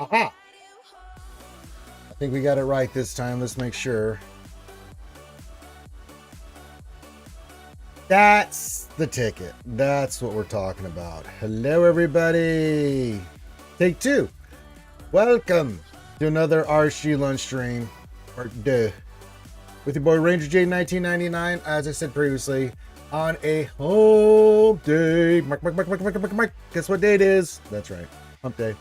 Aha! I think we got it right this time. Let's make sure. That's the ticket. That's what we're talking about. Hello, everybody. Take two. Welcome to another RSG lunch stream. With your boy Ranger J 1999, as I said previously, on a hump day. Mark. Guess what day it is? That's right, hump day.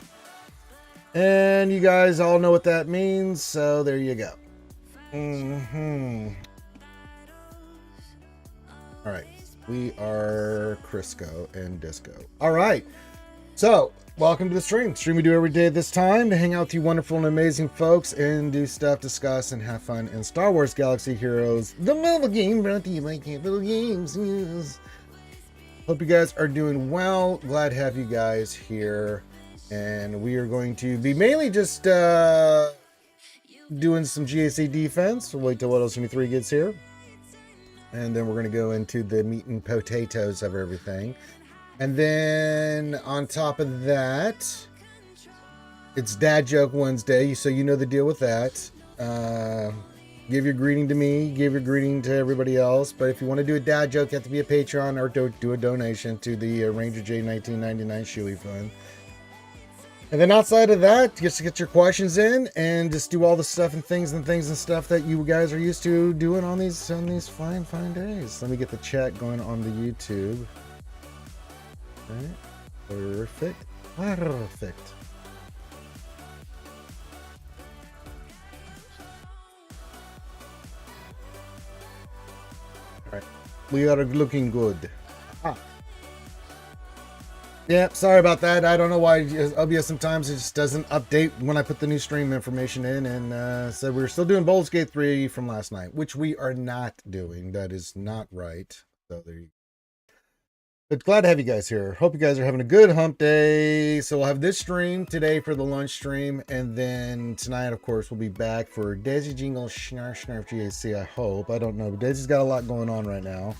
And you guys all know what that means, so there you go. All right, we are Crisco and Disco. All right, so welcome to the stream. Stream we do every day at this time to hang out with you wonderful and amazing folks and do stuff, discuss, and have fun in Star Wars Galaxy Heroes, the mobile game brought to you by Capital Games. Yes. Hope you guys are doing well. Glad to have you guys here. And we are going to be mainly just doing some GAC defense. We'll wait till What Else 23 gets here. And then we're going to go into the meat and potatoes of everything. And then on top of that, it's Dad Joke Wednesday, so you know the deal with that. Give your greeting to me, give your greeting to everybody else. But if you want to do a dad joke, you have to be a Patreon or do a donation to the Ranger J 1999 Shoey Fund. And then outside of that, just to get your questions in and just do all the stuff and things and stuff that you guys are used to doing on these fine days. Let me get the chat going on the YouTube. Okay. Perfect. Perfect. All right. We are looking good. Ah. Yeah, sorry about that. I don't know why OBS sometimes it just doesn't update when I put the new stream information in. And so we're still doing Baldur's Gate 3 from last night, which we are not doing. That is not right. So there you go. But glad to have you guys here. Hope you guys are having a good hump day. So we'll have this stream today for the lunch stream. And then tonight, of course, we'll be back for Daisy Jingle Snarf GAC, I hope. I don't know. But Daisy's got a lot going on right now.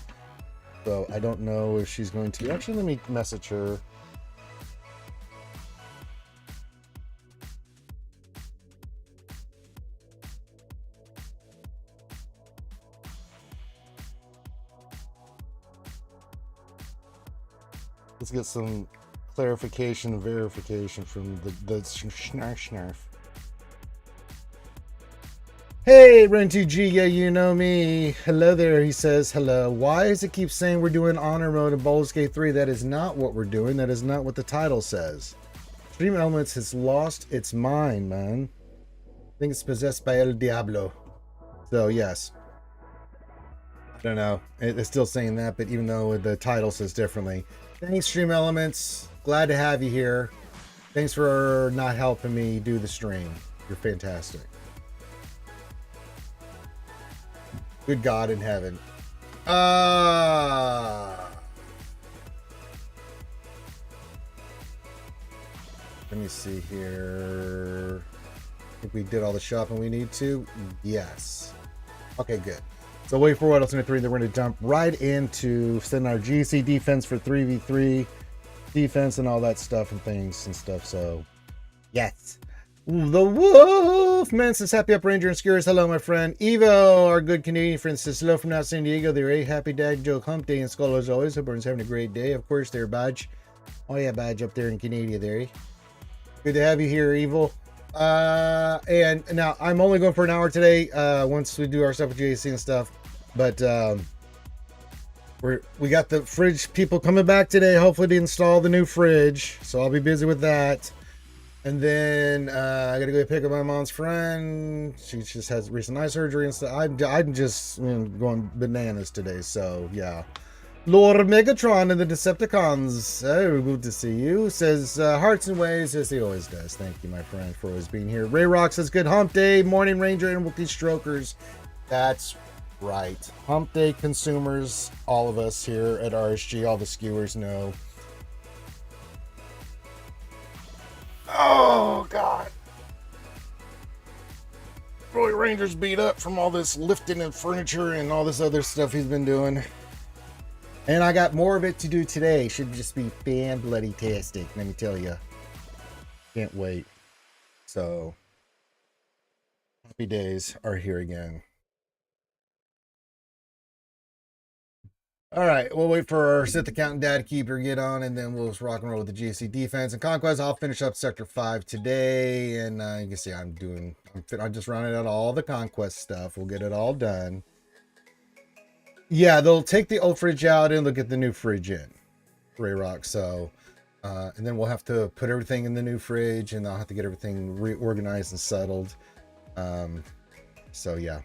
So I don't know if she's going to. Actually, let me message her. Let's get some clarification and verification from the snarf. Hey, Ren2G, yeah, you know me. Hello there, he says hello. Why does it keep saying we're doing honor mode in Baldur's Gate 3? That is not what we're doing. That is not what the title says. Stream Elements has lost its mind, man. I think it's possessed by El Diablo. So, yes. I don't know. It's still saying that, but even though the title says differently. Thanks, Stream Elements. Glad to have you here. Thanks for not helping me do the stream. You're fantastic. Good God in heaven. Let me see here. I think we did all the shopping we need to. Yes. Okay, good. So wait for What Else 23. Then we're going to jump right into sending our GC defense for 3v3 defense and all that stuff and things and stuff. So, yes. The Wolfman says, happy up Ranger and Skewers. Hello, my friend. Evo, our good Canadian friend, says, hello from now San Diego. They're a happy dad joke hump day in Skull as always. Hope everyone's having a great day. Of course, there, Badge. Oh, yeah, Badge up there in Canada there. Good to have you here, Evil. And now I'm only going for an hour today once we do our stuff with JC and stuff. But we got the fridge people coming back today, hopefully to install the new fridge. So I'll be busy with that. And then I gotta go pick up my mom's friend. She just has recent eye surgery and stuff. I'm just going bananas today. So yeah. Lord Megatron and the Decepticons. Oh, good to see you. Says hearts and ways as he always does. Thank you, my friend, for always being here. Ray Rock says good hump day, morning Ranger and Wookiee Strokers. That's right. Hump day consumers, all of us here at RSG, all the skewers know. Oh, God. Roy Ranger's beat up from all this lifting and furniture and all this other stuff he's been doing. And I got more of it to do today. Should just be fan-bloody-tastic, let me tell you. Can't wait. So happy days are here again. All right, we'll wait for our Sit the Count and Dad Keeper to get on, and then we'll just rock and roll with the GSC defense and conquest. I'll finish up Sector 5 today, and you can see I'm just running out all the conquest stuff. We'll get it all done. Yeah, they'll take the old fridge out and they'll get the new fridge in, Ray Rock. So, and then we'll have to put everything in the new fridge, and I'll have to get everything reorganized and settled. So yeah.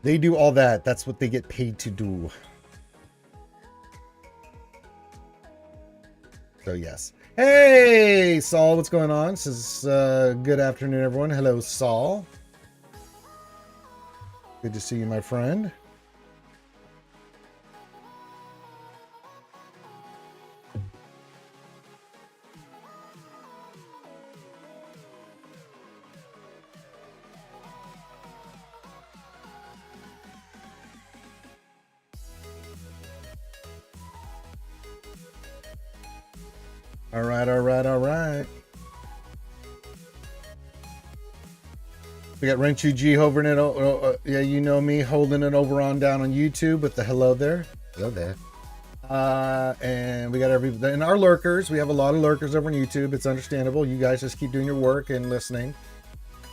They do all that. That's what they get paid to do. So yes. Hey, Saul, what's going on? This is good afternoon, everyone. Hello, Saul. Good to see you, my friend. All right. We got Renchu G hovering it. Yeah, you know me, holding it over on down on YouTube with the hello there. Hello there. And we got and our lurkers. We have a lot of lurkers over on YouTube. It's understandable. You guys just keep doing your work and listening.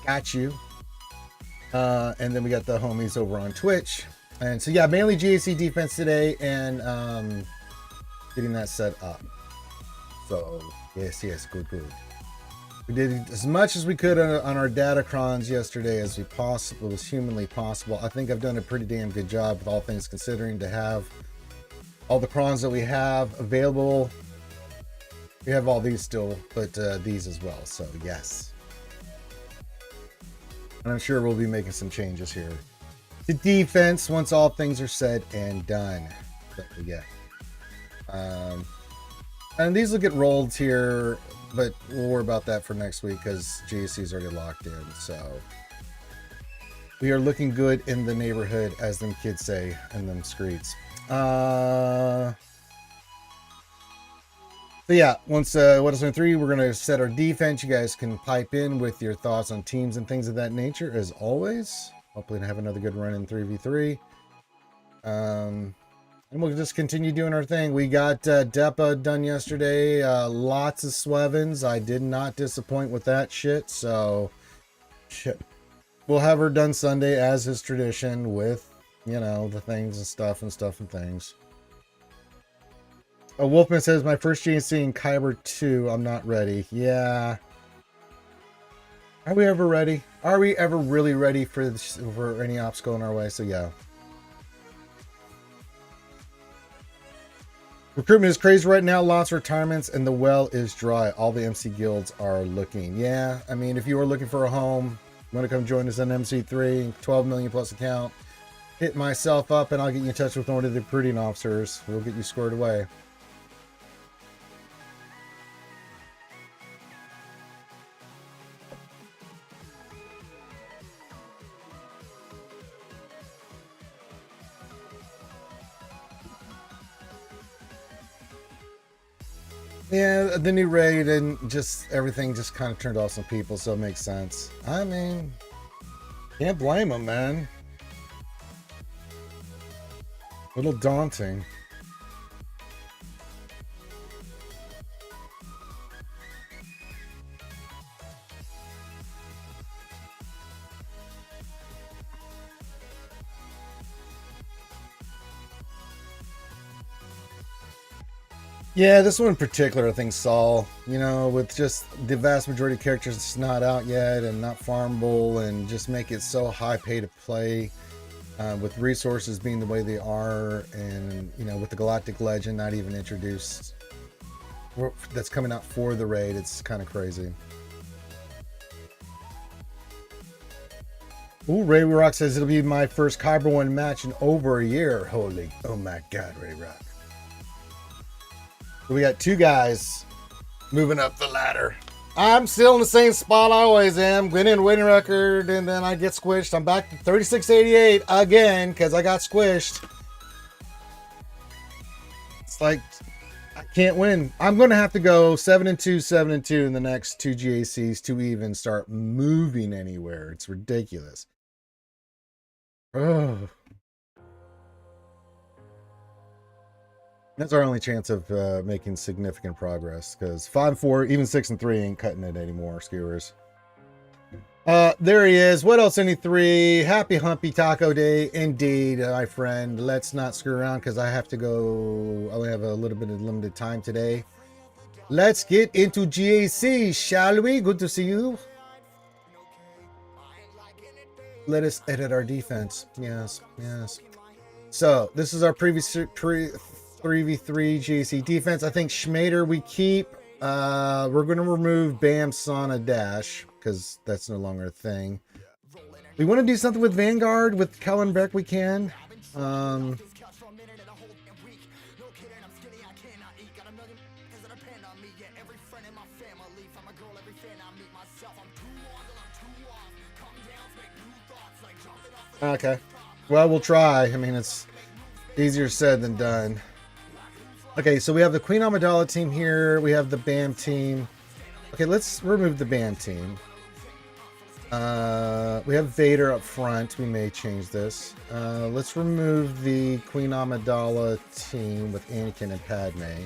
Got you. And then we got the homies over on Twitch. And so yeah, mainly GAC defense today and getting that set up. So yes, good. We did as much as we could on our datacrons yesterday as was humanly possible. I think I've done a pretty damn good job with all things considering to have all the crons that we have available. We have all these still, but these as well. So yes, and I'm sure we'll be making some changes here to defense once all things are said and done. But yeah. And these will get rolled here, but we'll worry about that for next week because GSC is already locked in. So we are looking good in the neighborhood, as them kids say in them streets. So yeah, once what is on 3, we're gonna set our defense. You guys can pipe in with your thoughts on teams and things of that nature, as always. Hopefully, to have another good run in 3v3. And we'll just continue doing our thing. We got Depa done yesterday. Lots of Swevens. I did not disappoint with that shit. So, shit. We'll have her done Sunday as is tradition with, you know, the things and stuff and things. Wolfman says, my first GNC in Kyber 2. I'm not ready. Yeah. Are we ever ready? Are we ever really ready for any ops going our way? So, yeah. Recruitment is crazy right now. Lots of retirements, and the well is dry. All the MC guilds are looking. Yeah, I mean, if you were looking for a home, you want to come join us on MC3, 12 million plus account, hit myself up, and I'll get you in touch with one of the recruiting officers. We'll get you squared away. Yeah, the new raid and just everything just kind of turned off some people, so it makes sense. I mean, can't blame them, man. A little daunting. Yeah, this one in particular, I think Saul, you know, with just the vast majority of characters it's not out yet and not farmable and just make it so high pay to play with resources being the way they are and, you know, with the Galactic Legend not even introduced that's coming out for the raid, it's kind of crazy. Ooh, Ray Rock says it'll be my first Kyber 1 match in over a year. Holy, oh my God, Ray Rock. We got 2 guys moving up the ladder. I'm still in the same spot I always am. Winning record, and then I get squished. I'm back to 3688 again because I got squished. It's like I can't win. I'm going to have to go 7-2, 7-2 in the next 2 GACs to even start moving anywhere. It's ridiculous. Oh. That's our only chance of making significant progress, because 5-4, even 6-3 ain't cutting it anymore, skewers. There he is. What else? Any three? Happy Humpy Taco Day, indeed, my friend. Let's not screw around because I have to go. I only have a little bit of limited time today. Let's get into GAC, shall we? Good to see you. Let us edit our defense. Yes, yes. So this is our previous 3v3 GAC defense. I think Schmader we keep. We're going to remove Bam, Sana, Dash because that's no longer a thing. We want to do something with Vanguard with Kellen Beck. We can. Okay. Well, we'll try. I mean, it's easier said than done. Okay, so we have the Queen Amidala team here. We have the BAM team. Okay, let's remove the BAM team. We have Vader up front. We may change this. Let's remove the Queen Amidala team with Anakin and Padme.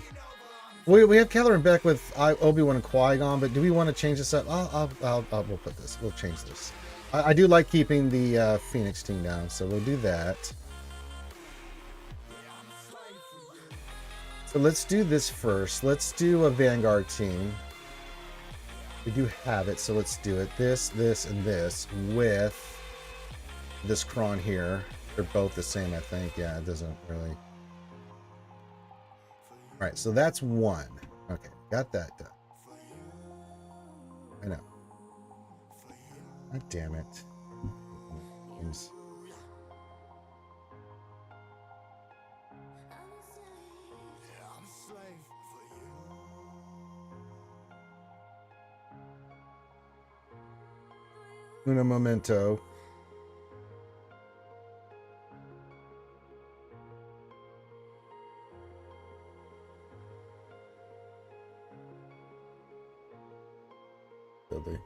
We have Keller and Beck with Obi-Wan and Qui-Gon, but do we want to change this up? We'll put this. We'll change this. I do like keeping the Phoenix team down, so we'll do that. So let's do this first. Let's do a Vanguard team. We do have it, so let's do it. This, and this with this Kron here. They're both the same, I think. Yeah, it doesn't really. All right, so that's one. Okay, got that done. I know. God damn it. Una momento. Filthy.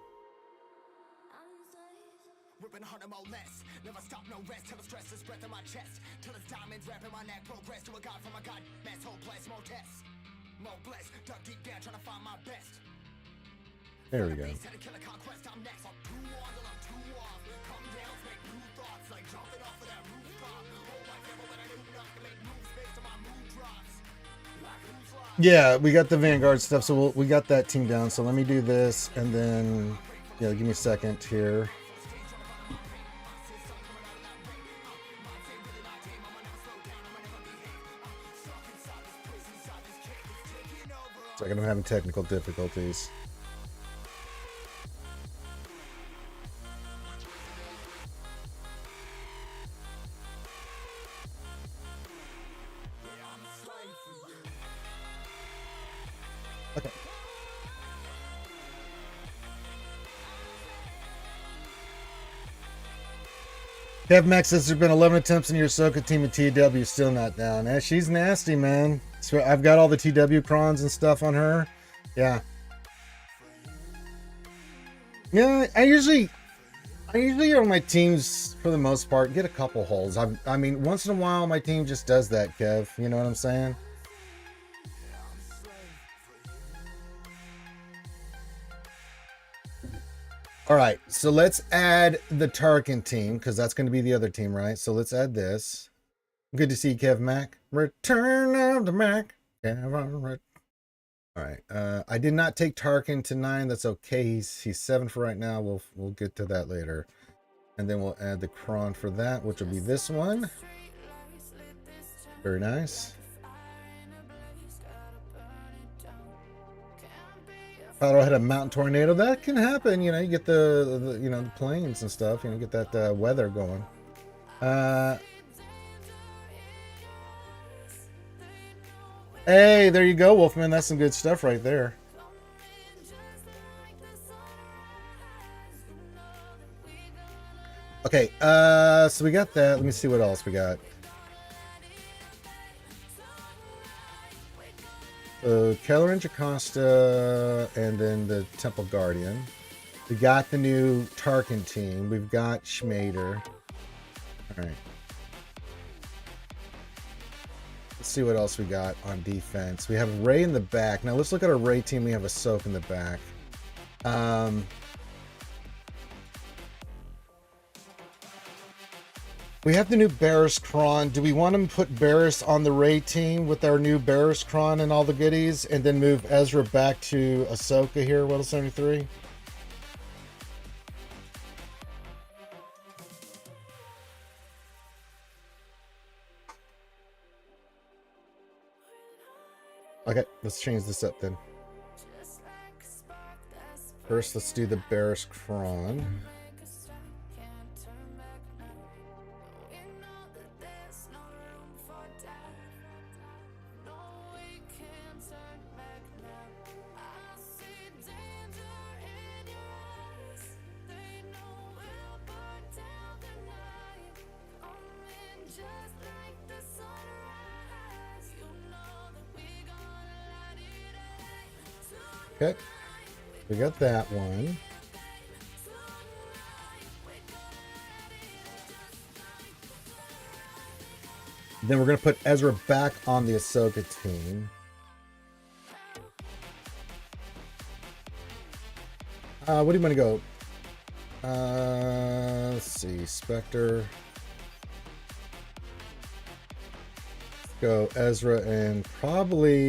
Whipping harder, more less. Never stop, no rest. Till the stress is breath in my chest. Till it's diamonds wrapping my neck. Progress to a god from a god. Mass hopeless, more tests. More blessed. Dug deep down, trying to find my best. There we go. Yeah, we got the Vanguard stuff, so we got that team down. So let me do this, and then, yeah, give me a second here. It's like I'm having technical difficulties. Okay. Kev Max says there's been 11 attempts in your Ahsoka team and TW still not down. Yeah, she's nasty, man. So I've got all the TW crons and stuff on her. Yeah. Yeah, I usually on my teams, for the most part, get a couple holes. I mean, once in a while, my team just does that, Kev. You know what I'm saying? All right, so let's add the Tarkin team, because that's going to be the other team, right? So let's add this. Good to see you, Kev Mac. Return of the Mac. All right, I did not take Tarkin to 9. That's okay. He's 7 for right now. We'll get to that later. And then we'll add the Kron for that, which will be this one. Very nice. Colorado had a mountain tornado. That can happen. You know, you get the you know, the plains and stuff. You know, get that weather going. Hey, there you go, Wolfman. That's some good stuff right there. Okay, so we got that. Let me see what else we got. So Keller and Jocasta, and then the Temple Guardian. We got the new Tarkin team. We've got Schmader. All right. Let's see what else we got on defense. We have Ray in the back. Now let's look at our Ray team. We have Ahsoka in the back. We have the new Barris Kron. Do we want to put Barris on the Ray team with our new Barris Kron and all the goodies, and then move Ezra back to Ahsoka here, World 73? Okay, let's change this up then. First, let's do the Barris Kron. Okay, we got that one. Then we're going to put Ezra back on the Ahsoka team. What do you want to go? Let's see, Spectre. Let's go Ezra and probably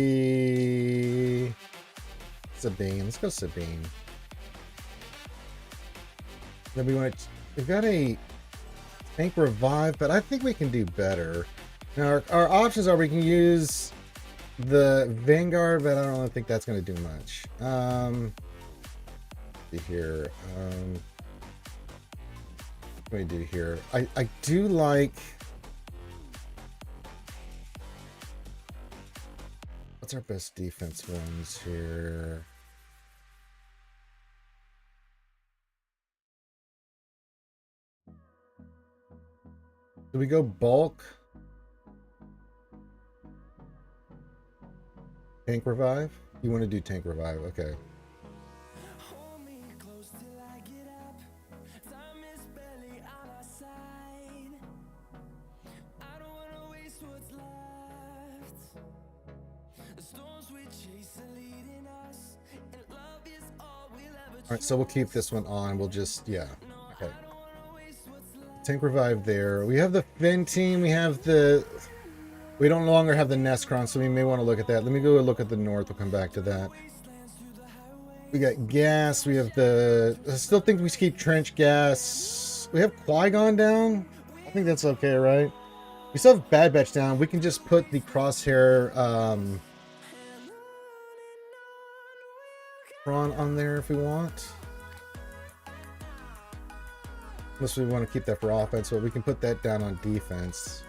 Sabine. Let's go Sabine. Then we've got a tank revive, but I think we can do better. Now our options are we can use the Vanguard, but I don't really think that's going to do much. See here. What do we do here? I do like. What's our best defense ones here? Do we go bulk? Tank revive? You want to do tank revive? Okay. All right, so we'll keep this one on. We'll just, yeah. Okay. Tank revive there. We have the Finn team. We don't longer have the Nescron, so we may want to look at that. Let me go look at the North. We'll come back to that. We got gas. We have I still think we should keep trench gas. We have Qui-Gon down. I think that's okay, right? We still have Bad Batch down. We can just put the Crosshair on there if we want. Unless we want to keep that for offense, but we can put that down on defense.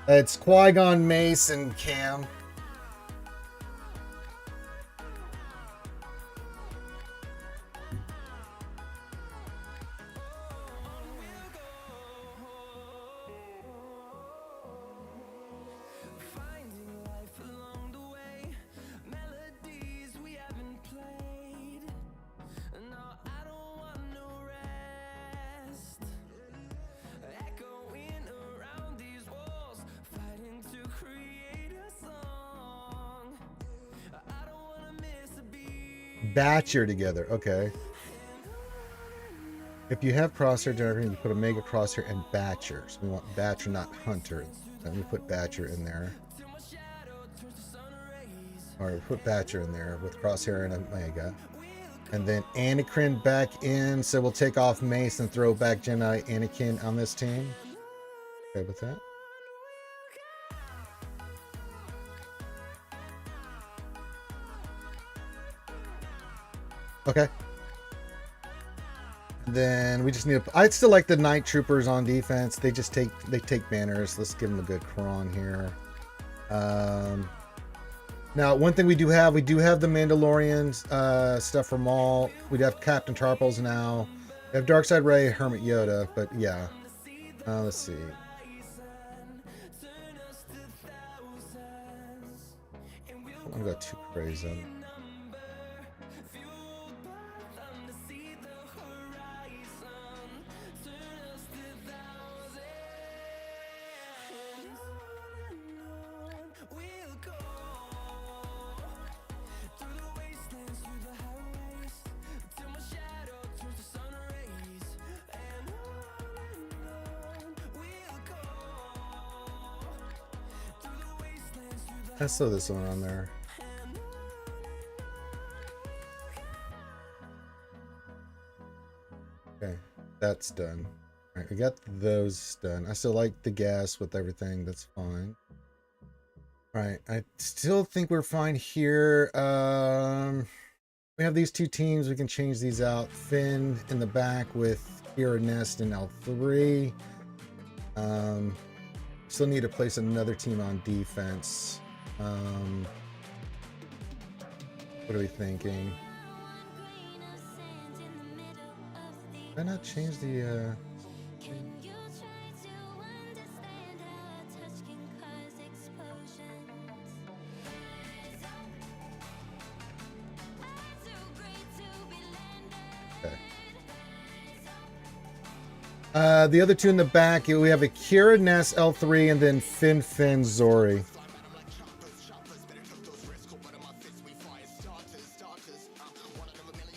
It's Qui-Gon, Mace, and Cam. Batcher together, okay. If you have Crosshair Dragon, you put a Mega Crosshair and Batcher. So we want Batcher, not Hunter. Let me put Batcher in there. Or put Batcher in there with Crosshair and a Mega. And then Anakin back in, so we'll take off Mace and throw back Jedi Anakin on this team. Okay with that? Okay. Then we just need I'd still like the Night Troopers on defense. They take banners. Let's give them a good cron here. Now one thing we do have the Mandalorian stuff from Maul. We have Captain Tarpals now. We have Darkside Ray, Hermit Yoda, but yeah. Let's see. I've got 2 crazy. Let's throw this one on there. Okay, that's done. All right, we got those done. I still like the gas with everything. That's fine. All right, I still think we're fine here. We have these 2 teams. We can change these out. Finn in the back with Kira Nest and L3. Still need to place another team on defense. What are we thinking? Did I not change the the other 2 in the back, we have a Kira Ness L3 and then Finn Zori.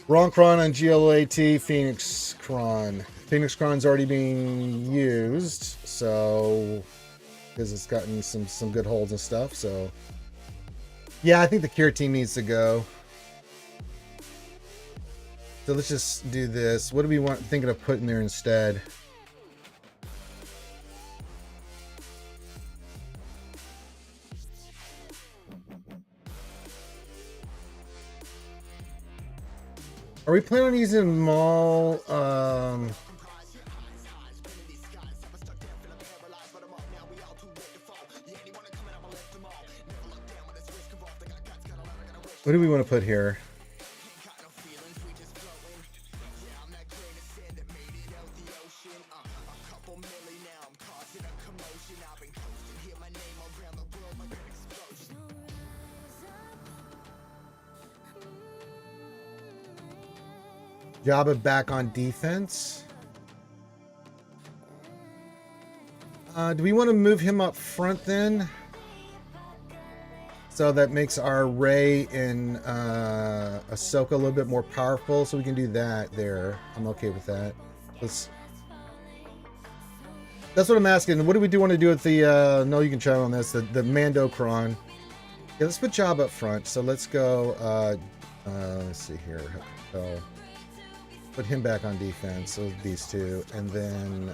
Wrong Kron on GLAT, Phoenix Kron. Phoenix Kron's already being used, so because it's gotten some good holds and stuff, so yeah, I think the Kira team needs to go. So let's just do this. What do we thinking of putting there instead? Are we planning on using Maul? What do we want to put here? Jabba back on defense. Do we want to move him up front then? So that makes our Rey and Ahsoka a little bit more powerful. So we can do that there. I'm okay with that. That's what I'm asking. What do we want to do with the... no, you can try on this. The Mando Kron. Yeah, let's put Jabba up front. So let's go... let's see here. So put him back on defense. So these 2. And then...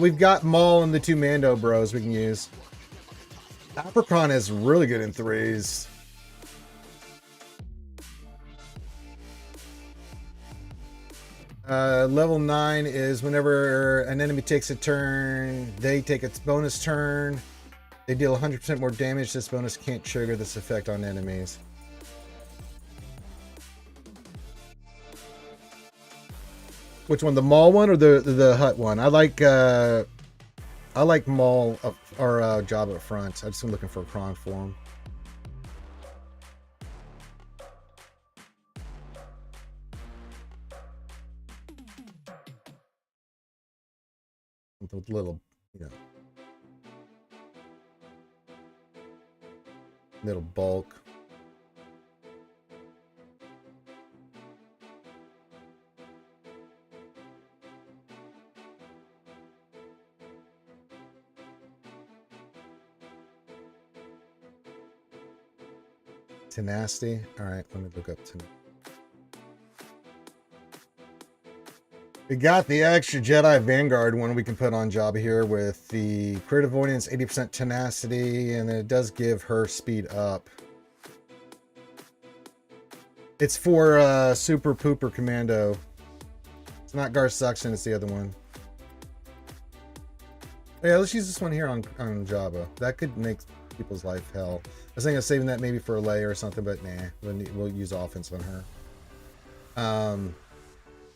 we've got Maul and the 2 Mando bros we can use. Apricon is really good in 3s. Level 9 is whenever an enemy takes a turn, they take its bonus turn. They deal 100% more damage. This bonus can't trigger this effect on enemies. Which one, the Maul one or the Hut one? I like Maul or Jabba up front. I just am looking for a Kron form. With a little, you know, little bulk. Tenacity. All right, let me look up tenacity. We got the extra Jedi Vanguard one we can put on Jabba here with the crit avoidance, 80% tenacity, and it does give her speed up. It's for Super Pooper Commando. It's not Gar Suction, it's the other one. Yeah, let's use this one here on Jabba. That could make people's life hell. I was thinking of saving that maybe for a Leia or something, but nah, we'll use offense on her.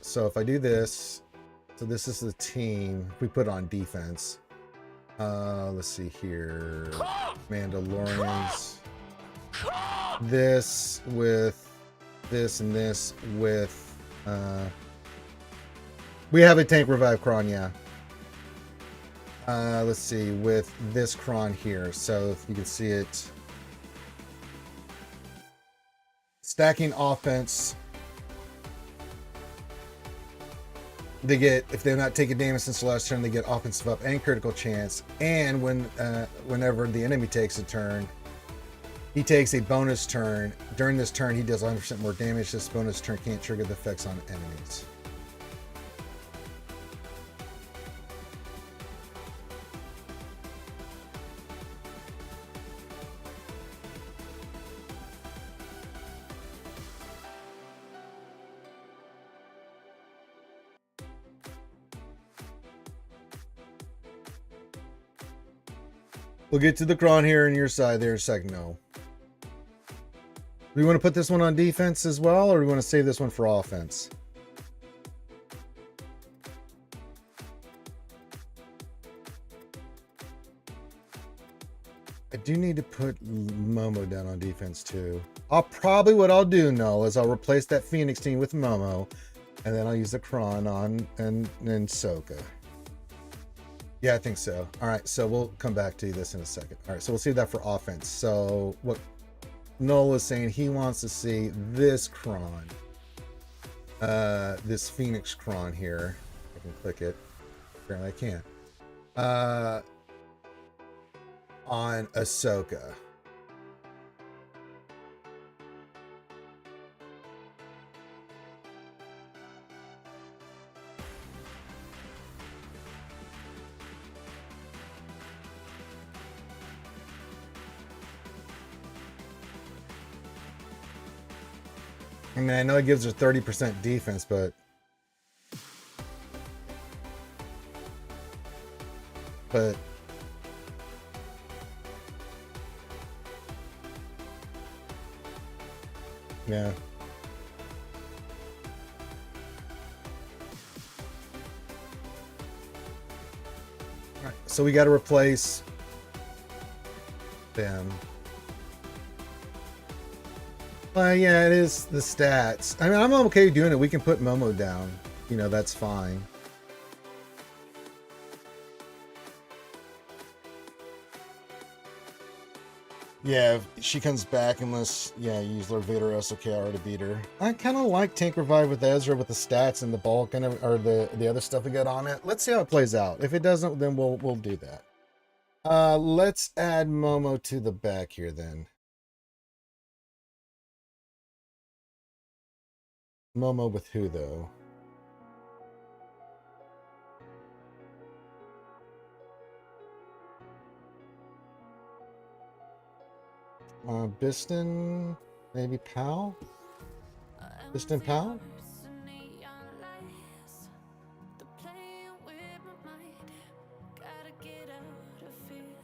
So if I do this, so this is the team. If we put on defense, Let's see here. Mandalorians. This with this and this with we have a tank revive cron, yeah. Let's see, with this cron here. So if you can see it. Stacking offense. They get, if they're not taking damage since the last turn, they get offensive up and critical chance. And whenever the enemy takes a turn, he takes a bonus turn. During this turn, he does 100% more damage. This bonus turn can't trigger the effects on enemies. We'll get to the cron here on your side there in a second. No. Do we want to put this one on defense as well, or do we want to save this one for offense? I do need to put Momo down on defense too. What I'll do, Null, is I'll replace that Phoenix team with Momo, and then I'll use the cron on and Soka. Yeah, I think so. All right, so we'll come back to this in a second. All right, so we'll save that for offense. So what Noel is saying, he wants to see this cron, this Phoenix cron here. I can click it. Apparently I can't. On Ahsoka. I mean, I know it gives her 30% defense, but yeah. All right, so we got to replace them. Yeah, it is the stats. I mean, I'm okay doing it. We can put Momo down. You know, that's fine. Yeah, if she comes back unless, yeah, you use Lord Vader or SOKR to beat her. I kind of like Tank Revive with Ezra with the stats and the bulk and or the other stuff we got on it. Let's see how it plays out. If it doesn't, then we'll do that. Let's add Momo to the back here then. Momo with who though? Biston, maybe Powell? Biston Powell?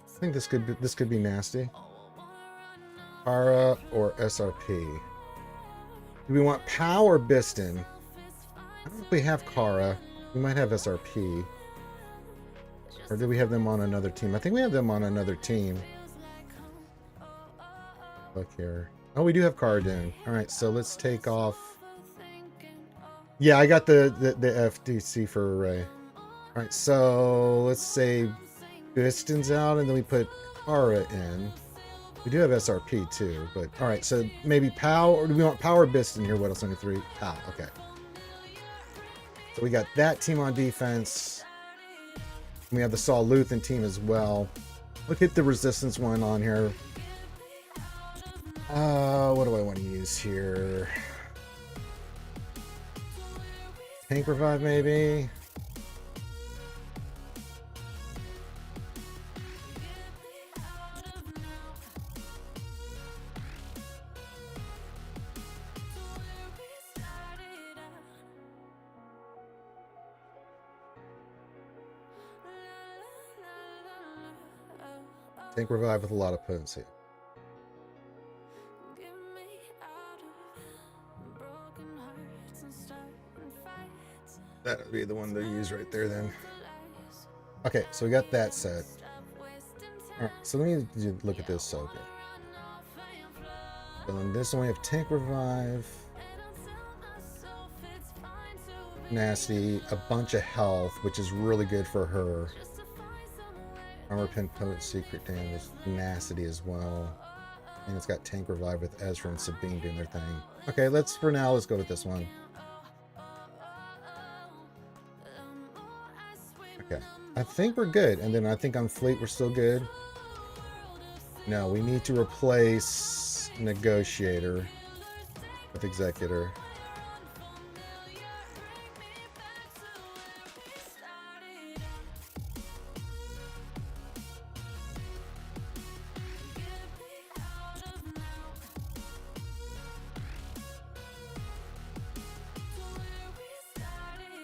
I think this could be nasty. Kara or SRP. Do we want Pow or Biston? I don't know if we have Kara. We might have SRP. Or do we have them on another team? I think we have them on another team. Look here. Oh, we do have Kara down. Alright, so let's take off. Yeah, I got the FDC for Array. Alright, so let's say Biston's out and then we put Kara in. We do have SRP too, but alright, so maybe Pow, or do we want Power Biston here? What else? 93? Pow, okay. So we got that team on defense. We have the Saul Luthen team as well. Look, hit the resistance one on here. What do I want to use here? Tank Revive, maybe? Tank Revive with a lot of potency. That would be the one to use right there then. Okay, so we got that set. Alright, so let me look at this SWGOH. So in this one we have Tank Revive, Nasty, a bunch of health, which is really good for her. Armor Pin, Potent, Secret Damage, Tenacity as well. And it's got Tank Revive with Ezra and Sabine doing their thing. Okay, let's go with this one. Okay, I think we're good. And then I think on Fleet we're still good. No, we need to replace Negotiator with Executor.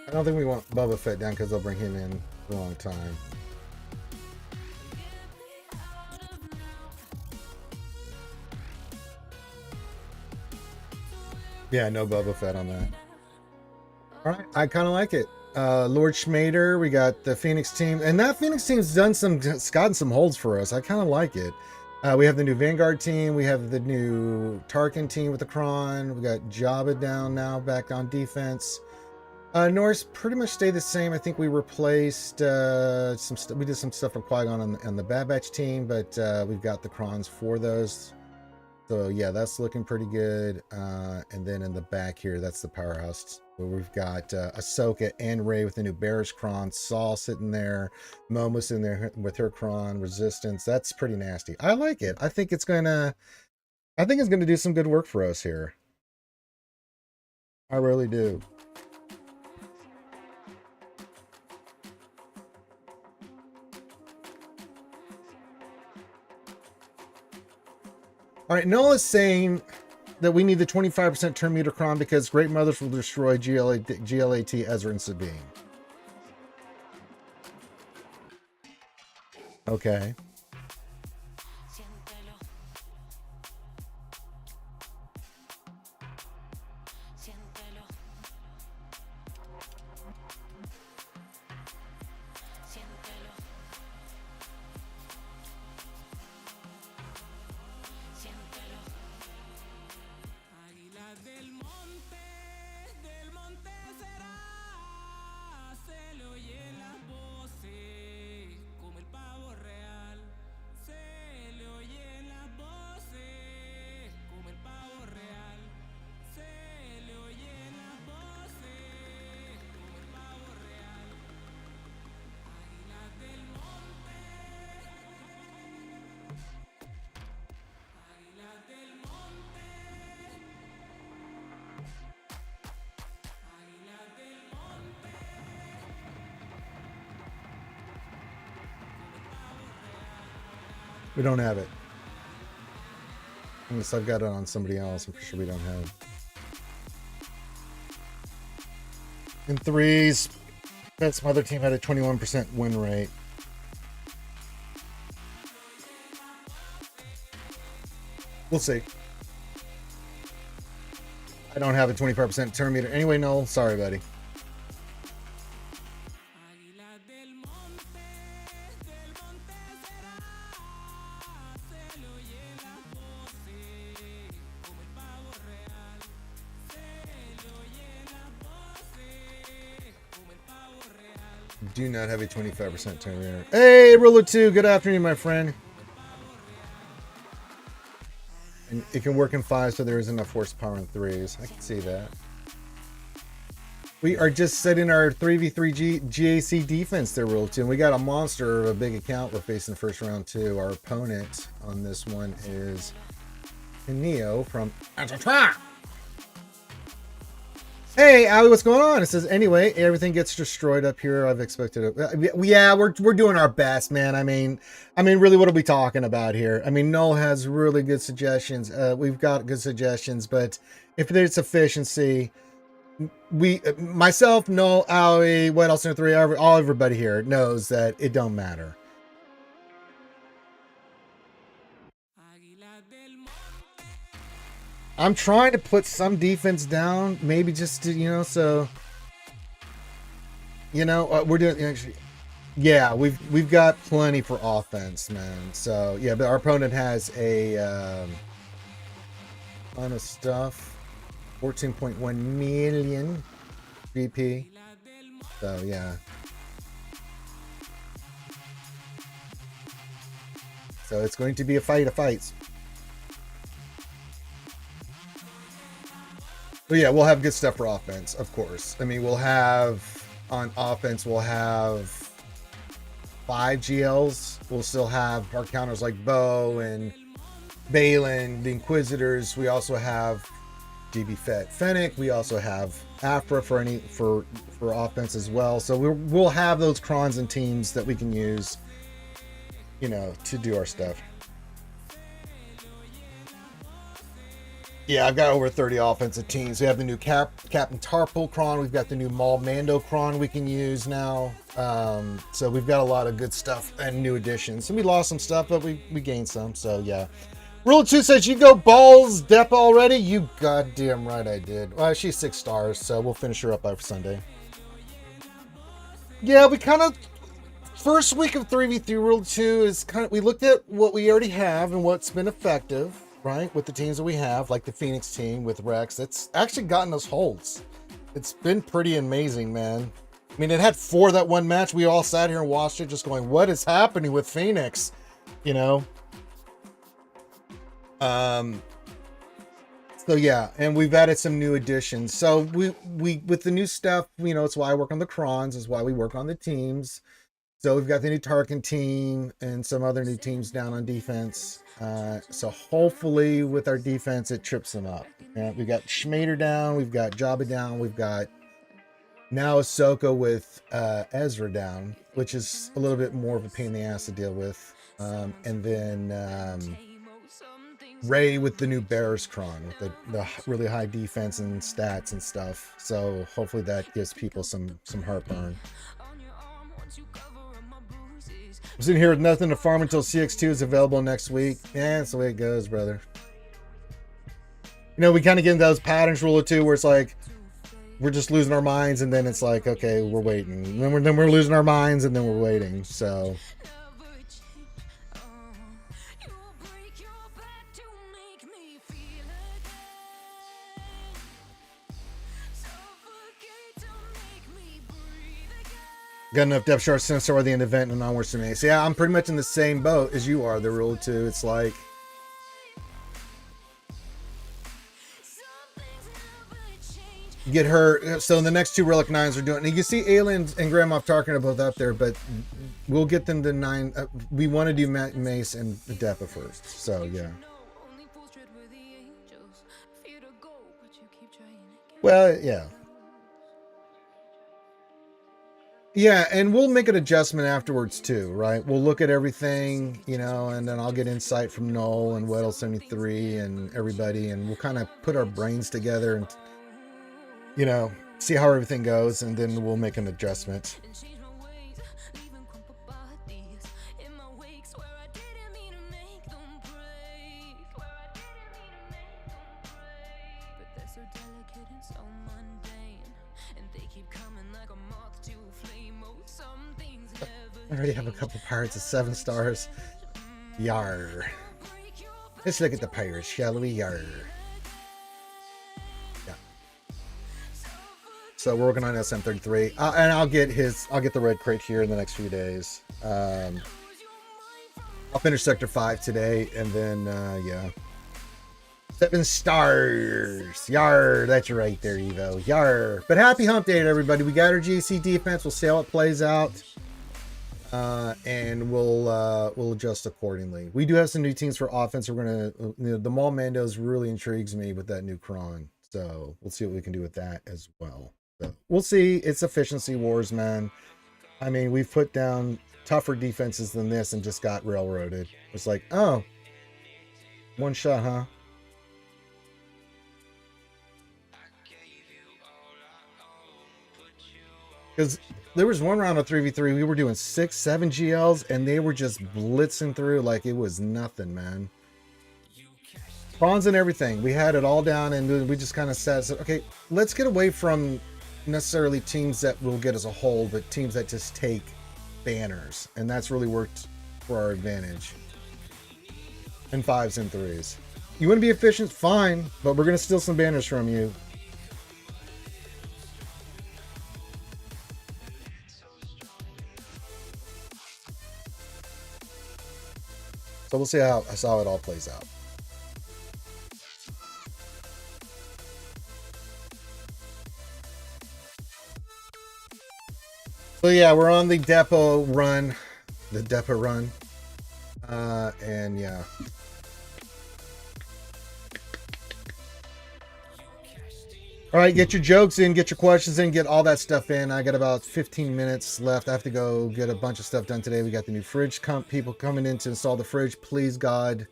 I don't think we want Boba Fett down because they'll bring him in for a long time. Yeah, no Boba Fett on that. All right, I kind of like it. Lord Schmader, we got the Phoenix team, and that Phoenix team's gotten some holds for us. I kind of like it. We have the new Vanguard team. We have the new Tarkin team with the Kron. We got Jabba down now, back on defense. Norse pretty much stayed the same. I think we replaced we did some stuff for Qui-Gon on the Bad Batch team, but we've got the Krons for those. So yeah, that's looking pretty good. And then in the back here, that's the powerhouse where we've got Ahsoka and Rey with the new Bearish Kron, Saul sitting there, Momo's in there with her Kron, Resistance. That's pretty nasty. I like it. I think it's gonna do some good work for us here. I really do. All right, Noah's saying that we need the 25% turn meter Kron because Great Mothers will destroy GLAT, Ezra, and Sabine. Okay. We don't have it. Unless I've got it on somebody else. I'm pretty sure we don't have it. In threes, Pet's mother team had a 21% win rate. We'll see. I don't have a 25% turn meter. Anyway, Noel, sorry, buddy. Do not have a 25% turn meter. Hey, Ruler 2, good afternoon, my friend. And it can work in 5, so there is enough horsepower in 3s. I can see that. We are just setting our 3v3 GAC defense there, Ruler 2. And we got a monster of a big account we're facing the first round, too. Our opponent on this one is Neo from Antarctica. Hey, Ali, what's going on? It says, anyway, everything gets destroyed up here. I've expected it. Yeah, we're doing our best, man. I mean, really, what are we talking about here? I mean, Noel has really good suggestions. We've got good suggestions, but if there's efficiency, myself, Noel, Ali, what else in 3, everybody here knows that it don't matter. I'm trying to put some defense down, maybe just to, so, we're doing, actually, Yeah, we've got plenty for offense, man. So yeah, but our opponent has a ton of stuff. 14.1 million GP. So yeah. So it's going to be a fight of fights. But yeah, we'll have good stuff for offense, of course. I mean, we'll have on offense, we'll have 5 GLs. We'll still have our counters like Bo and Balin, the Inquisitors. We also have GB Fennec. We also have Afra for offense as well. So we'll have those crons and teams that we can use, you know, to do our stuff. Yeah, I've got over 30 offensive teams. We have the new Captain Tarple cron. We've got the new Maul Mando cron we can use now. So we've got a lot of good stuff and new additions. And we lost some stuff, but we gained some. So yeah. Rule 2 says, you go balls dep already? You goddamn right I did. Well, she's 6 stars, so we'll finish her up by Sunday. Yeah, we kind of... First week of 3v3 Rule 2 is kind of... We looked at what we already have and what's been effective, right? With the teams that we have, like the Phoenix team with Rex. It's actually gotten us holds. It's been pretty amazing, man. I mean, it had 4 that one match. We all sat here and watched it just going, what is happening with Phoenix? You know? So yeah, and we've added some new additions. So we with the new stuff, you know, it's why I work on the crons, is why we work on the teams. So we've got the new Tarkin team and some other new teams down on defense. So hopefully with our defense, it trips them up. We've got Schmader down, we've got Jabba down, we've got now Ahsoka with Ezra down, which is a little bit more of a pain in the ass to deal with. And then Ray with the new Bears cron with the really high defense and stats and stuff. So hopefully that gives people some heartburn. I'm sitting here with nothing to farm until CX2 is available next week. Yeah, that's the way it goes, brother. You know, we kind of get into those patterns, Rule of 2, where it's like we're just losing our minds, and then it's like, okay, we're waiting. And then we're losing our minds, and then we're waiting. So. Got enough depth charts since start the end event and onwards to me. So yeah, I'm pretty much in the same boat as you are. The Rule 2. It's like get her. So the next 2 Relic 9s are doing. And you can see Alien and Grand Moff Tarkin are both up there, but we'll get them to 9. We want to do Mace and Depa first. So yeah. Well, yeah. Yeah, and we'll make an adjustment afterwards too, right? We'll look at everything, you know, and then I'll get insight from Noel and Weddle73 and everybody, and we'll kind of put our brains together and, you know, see how everything goes, and then we'll make an adjustment. I already have a couple pirates of 7 stars. Yar. Let's look at the pirates, shall we? Yar. Yeah. So we're working on SM33, and I'll get the red crate here in the next few days. I'll finish Sector 5 today, and then yeah. 7 stars. Yar. That's right there, Evo. Yar. But happy hump day, everybody. We got our GC defense. We'll see how it plays out. And we'll adjust accordingly. We do have some new teams for offense. We're gonna, you know, the Maul Mandos really intrigues me with that new cron. So we'll see what we can do with that as well. So we'll see. It's efficiency wars, man. I mean, we've put down tougher defenses than this and just got railroaded. It's like, oh, one shot, huh? Because there was one round of 3v3, we were doing 6, 7 GLs, and they were just blitzing through like it was nothing, man. Prawns and everything, we had it all down, and we just kind of said, okay, let's get away from necessarily teams that will get us a hold, but teams that just take banners, and that's really worked for our advantage. And 5s and 3s. You want to be efficient? Fine, but we're going to steal some banners from you. So we'll see how it all plays out. So yeah, we're on the depot run. And yeah. All right, get your jokes in, get your questions in, get all that stuff in. I got about 15 minutes left. I have to go get a bunch of stuff done today. We got the new fridge people coming in to install the fridge. Please, God.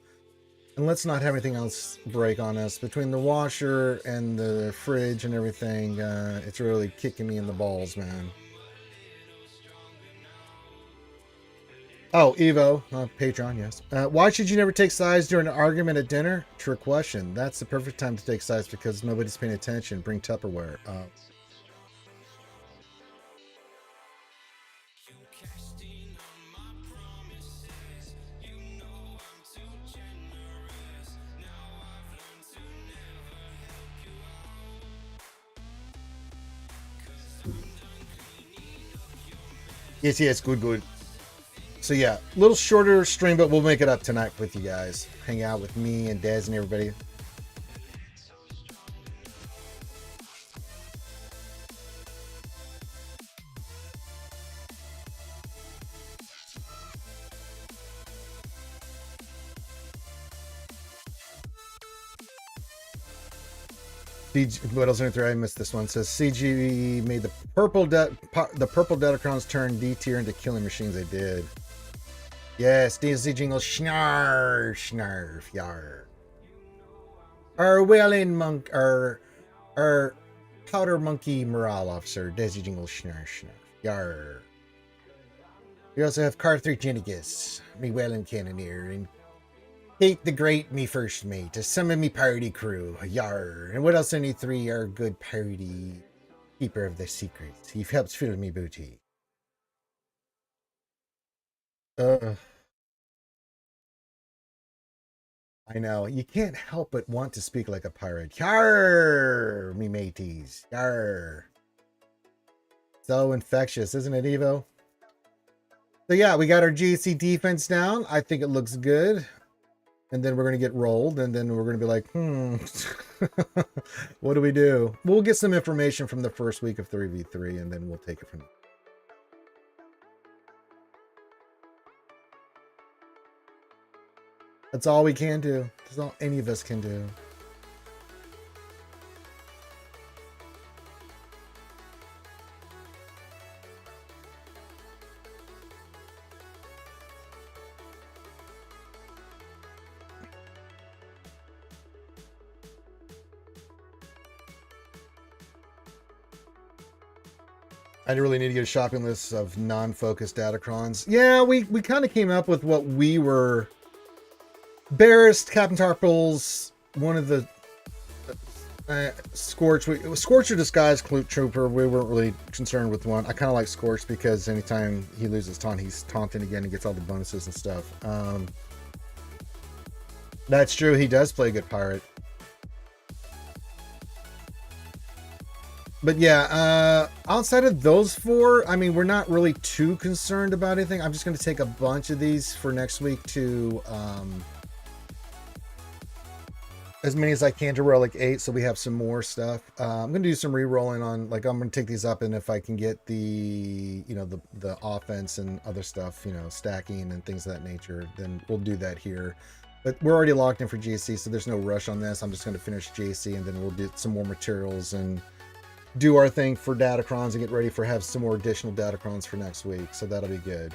And let's not have anything else break on us. Between the washer and the fridge and everything, it's really kicking me in the balls, man. Oh, Evo, Patreon, yes. Why should you never take sides during an argument at dinner? Trick question. That's the perfect time to take sides because nobody's paying attention. Bring Tupperware. Yes, good. So yeah, a little shorter stream, but we'll make it up tonight with you guys. Hang out with me and Dez and everybody. What else? I missed this one. It says CG made the purple Datacrons turn D tier into killing machines. They did. Yes, DZ jingle snarf, yar. Our whaling monk, our powder monkey morale officer, Desi jingle snarf, yar. We also have Carthaginigus, me whaling cannoneer, and Kate the Great, me first mate, to some of me party crew, yar. And what else? Any three are good party keeper of the secrets. He helps fill me booty. I know. You can't help but want to speak like a pirate. Yarr, me mateys. Yarr. So infectious, isn't it, Evo? So yeah, we got our GC defense down. I think it looks good. And then we're going to get rolled. And then we're going to be like, what do we do? We'll get some information from the first week of 3v3. And then we'll take it from there. That's all we can do. That's all any of us can do. I really need to get a shopping list of non-focused Datacrons. Yeah, we kind of came up with what we were. Barrist, Captain Tarples, one of the Scorch. Scorch or Disguise Trooper. We weren't really concerned with one. I kind of like Scorch because anytime he loses taunt, he's taunting again and gets all the bonuses and stuff. That's true. He does play a good pirate. But yeah, outside of those four, I mean, we're not really too concerned about anything. I'm just going to take a bunch of these for next week to as many as I can to Relic 8, so we have some more stuff. I'm going to do some re-rolling on, like, I'm going to take these up, and if I can get the, you know, the offense and other stuff, you know, stacking and things of that nature, then we'll do that here. But we're already locked in for JC, so there's no rush on this. I'm just going to finish JC, and then we'll get some more materials and do our thing for Datacrons and get ready for have some more additional Datacrons for next week, so that'll be good.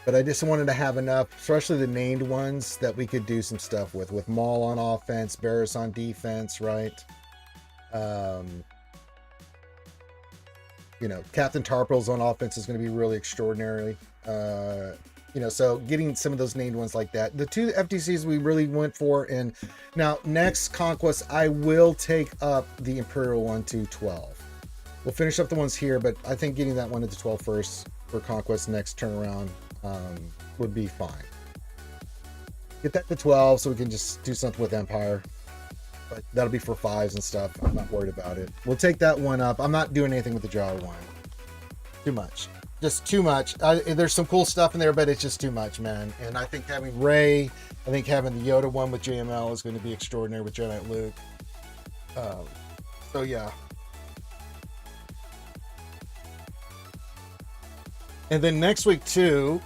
But I just wanted to have enough, especially the named ones, that we could do some stuff with Maul on offense, Barris on defense, right? You know, Captain Tarples on offense is going to be really extraordinary. You know, so getting some of those named ones like that. The two FTCs we really went for, and now next Conquest, I will take up the Imperial one to 12. We'll finish up the ones here, but I think getting that one into 12 first for Conquest next turnaround would be fine. Get that to 12 so we can just do something with Empire. But that'll be for 5s and stuff. I'm not worried about it. We'll take that one up. I'm not doing anything with the Jar one. Too much. Just too much. There's some cool stuff in there, but it's just too much, man. And I think having Rey, I think having the Yoda one with JML is going to be extraordinary with Jedi Knight Luke. So yeah. And then next week too,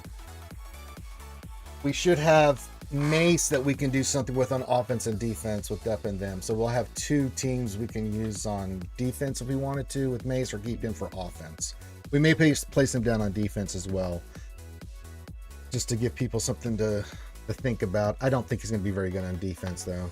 we should have Mace that we can do something with on offense and defense with Depp and them. So we'll have 2 teams we can use on defense if we wanted to with Mace, or keep him for offense. We may place him down on defense as well, just to give people something to think about. I don't think he's going to be very good on defense though.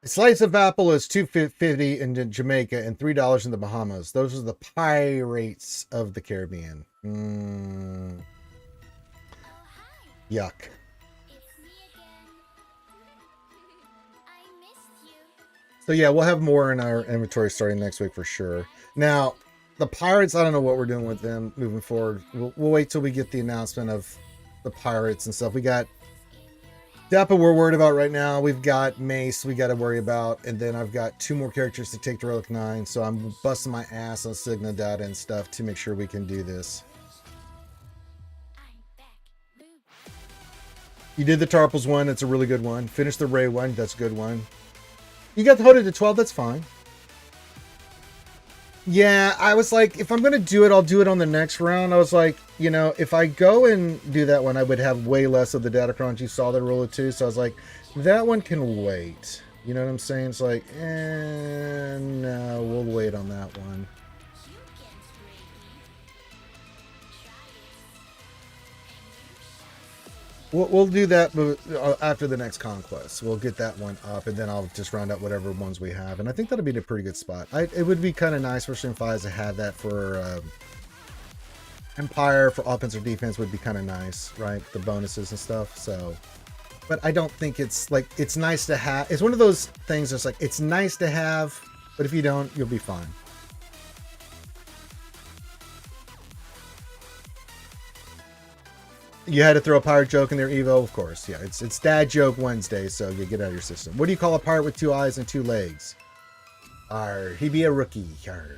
A slice of apple is $2.50 in Jamaica and $3 in the Bahamas. Those are the Pirates of the Caribbean. Yuck. So yeah, we'll have more in our inventory starting next week for sure. Now, the Pirates, I don't know what we're doing with them moving forward. We'll wait till we get the announcement of the Pirates and stuff. We got Dappa we're worried about right now. We've got Mace we got to worry about. And then I've got 2 more characters to take to Relic 9. So I'm busting my ass on Signa data and stuff to make sure we can do this. You did the Tarples one. It's a really good one. Finish the Rey one. That's a good one. You got the Hooded to 12. That's fine. Yeah, I was like, if I'm going to do it, I'll do it on the next round. I was like, you know, if I go and do that one, I would have way less of the Datacrons you saw the roller too. So I was like, that one can wait. You know what I'm saying? It's like, no, we'll wait on that one. We'll do that after the next conquest. We'll get that one up, and then I'll just round out whatever ones we have. And I think that'll be a pretty good spot. It would be kind of nice for Sim 5s to have that for Empire, for offense or defense would be kind of nice, right? The bonuses and stuff. So, but I don't think it's like, it's nice to have. It's one of those things that's like, it's nice to have, but if you don't, you'll be fine. You had to throw a pirate joke in there, Evo? Of course, yeah. It's Dad Joke Wednesday, so you get out of your system. What do you call a pirate with 2 eyes and 2 legs? Arr, he be a rookie. Arr.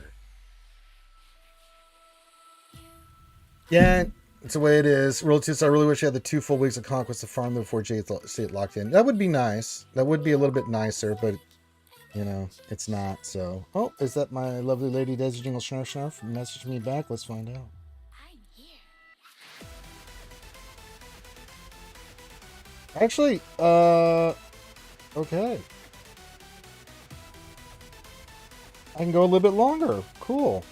Yeah, it's the way it is. Relatives, I really wish I had the 2 full weeks of Conquest to farm them before Jade stayed locked in. That would be nice. That would be a little bit nicer, but, you know, it's not, so. Oh, is that my lovely lady Desi Jingle Snarf Snarf? Message me back. Let's find out. Actually, okay. I can go a little bit longer. Cool.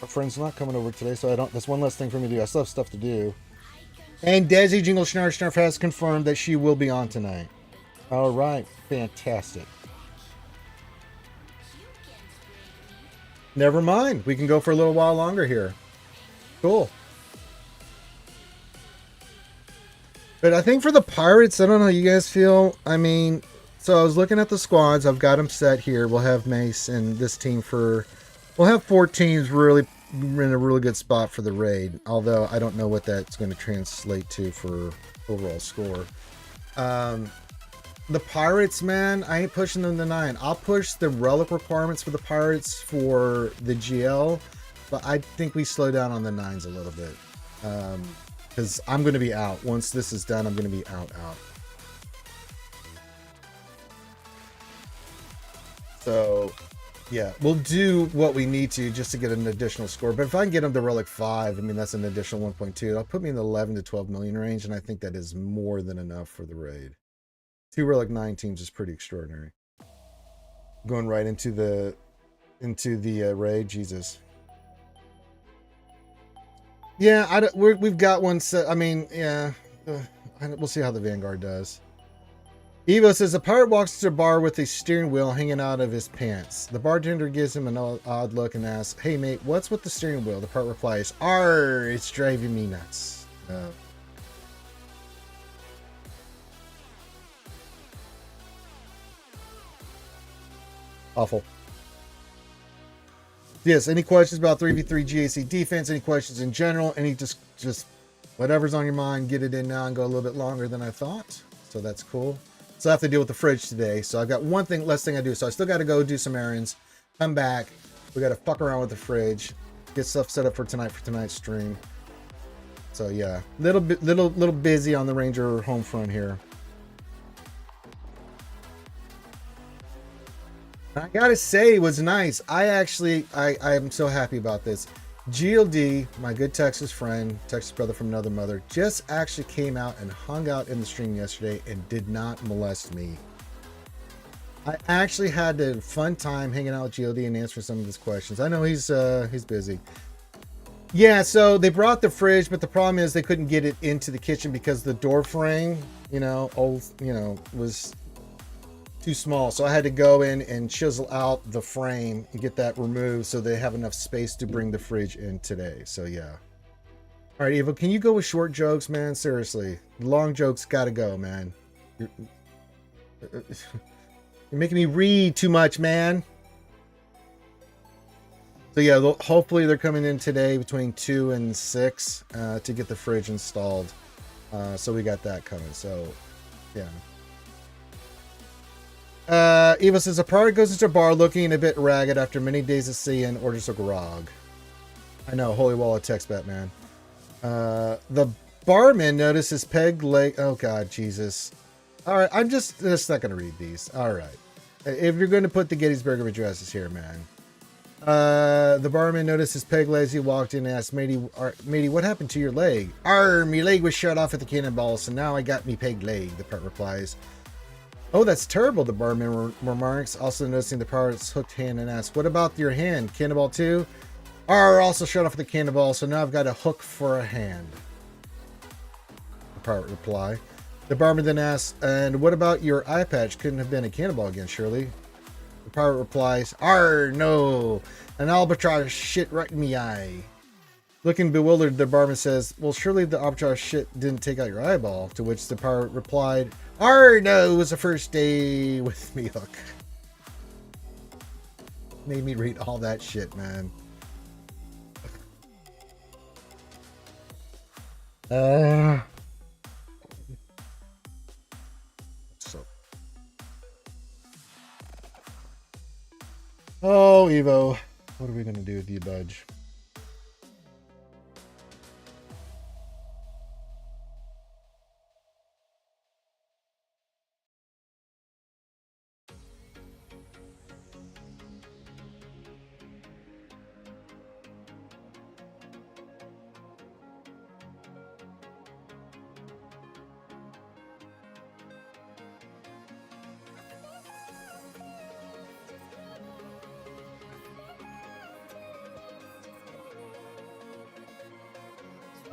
Our friend's not coming over today, so that's one less thing for me to do. I still have stuff to do. And Desi Jingle Snarf Snarf has confirmed that she will be on tonight. All right. Fantastic. Never mind. We can go for a little while longer here. Cool. But I think for the Pirates, I don't know how you guys feel. I mean, so I was looking at the squads. I've got them set here. We'll have Mace and this team for... We'll have 4 teams really in a really good spot for the raid. Although I don't know what that's going to translate to for overall score. The Pirates, man, I ain't pushing them to 9. I'll push the relic requirements for the Pirates for the GL. But I think we slow down on the 9s a little bit. Because I'm going to be out. Once this is done, I'm going to be out. So, yeah, we'll do what we need to just to get an additional score. But if I can get them to Relic 5, I mean, that's an additional 1.2. That'll put me in the 11 to 12 million range, and I think that is more than enough for the raid. 2 Relic 9 teams is pretty extraordinary. Going right into the raid, Jesus. Yeah, we've got one set. I mean, yeah, we'll see how the Vanguard does. Evo says, a pirate walks to a bar with a steering wheel hanging out of his pants. The bartender gives him an odd look and asks, hey mate, what's with the steering wheel? The pirate replies, arr, it's driving me nuts. Awful. Yes, any questions about 3v3 GAC defense? Any questions in general? Any just whatever's on your mind, get it in now and go a little bit longer than I thought. So that's cool. So I have to deal with the fridge today. So I've got one less thing I do. So I still got to go do some errands. Come back. We got to fuck around with the fridge. Get stuff set up for tonight's stream. So yeah, little busy on the Ranger home front here. I gotta say, it was nice. I am so happy about this. GLD, my good Texas friend, Texas brother from another mother, just actually came out and hung out in the stream yesterday and did not molest me. I actually had a fun time hanging out with GLD and answering some of his questions. I know he's busy. Yeah, so they brought the fridge, but the problem is they couldn't get it into the kitchen because the door frame, was too small. So I had to go in and chisel out the frame and get that removed so they have enough space to bring the fridge in today. So yeah. All right, Evo, can you go with short jokes, man? Seriously, long jokes gotta go, man. You're making me read too much, man. So yeah, hopefully they're coming in today between 2 and 6 to get the fridge installed. So we got that coming. So yeah. Eva says, a party goes into a bar looking a bit ragged after many days of sea and orders a grog. I know, holy wall of text, Batman. The barman notices peg leg. Oh God, Jesus. All right, I'm just not gonna read these. All right, if you're going to put the Gettysburg addresses here, man. The barman noticed his peg legs. He walked in and asked, matey, what happened to your leg? Me leg was shot off at the cannonball, so now I got me peg leg, the part replies. Oh, that's terrible, the barman remarks, also noticing the pilot's hooked hand and asks, what about your hand? Cannonball too? Also shot off at the cannonball, so now I've got a hook for a hand. The pirate reply. The barman then asks, and what about your eye patch? Couldn't have been a cannonball again, surely? The pirate replies, no, an albatross shit right in me eye. Looking bewildered, the barman says, well, surely the albatross shit didn't take out your eyeball. To which the pirate replied, no, it was the first day with me hook. Made me read all that shit, man. Oh, Evo, what are we gonna do with you, Budge?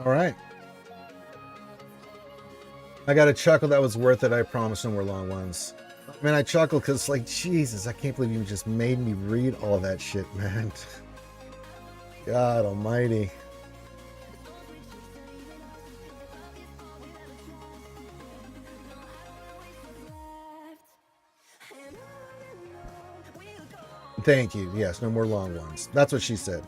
All right. I got a chuckle that was worth it. I promise no more long ones. I mean, I chuckle because, like, Jesus, I can't believe you just made me read all that shit, man. God almighty. Thank you. Yes, no more long ones. That's what she said.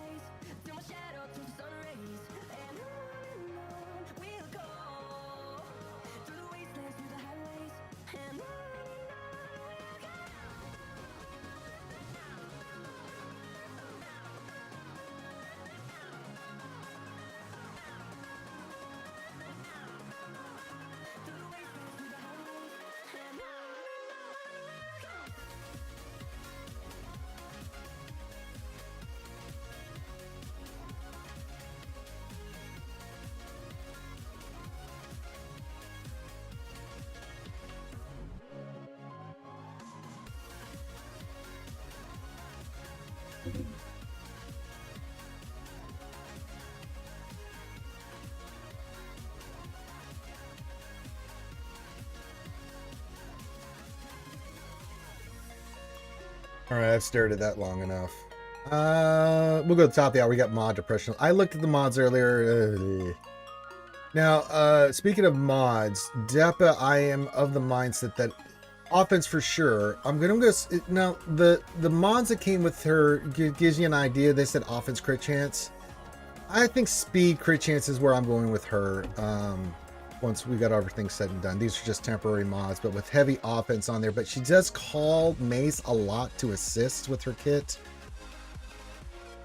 All right, I've stared at that long enough. We'll go to the top of the hour. We got mod depression. I looked at the mods earlier. Now, speaking of mods, Depa, I am of the mindset that offense for sure. I'm gonna go now. The mods that came with her gives you an idea. They said offense crit chance. I think speed crit chance is where I'm going with her. Once we got everything said and done, these are just temporary mods, but with heavy offense on there. But she does call Mace a lot to assist with her kit.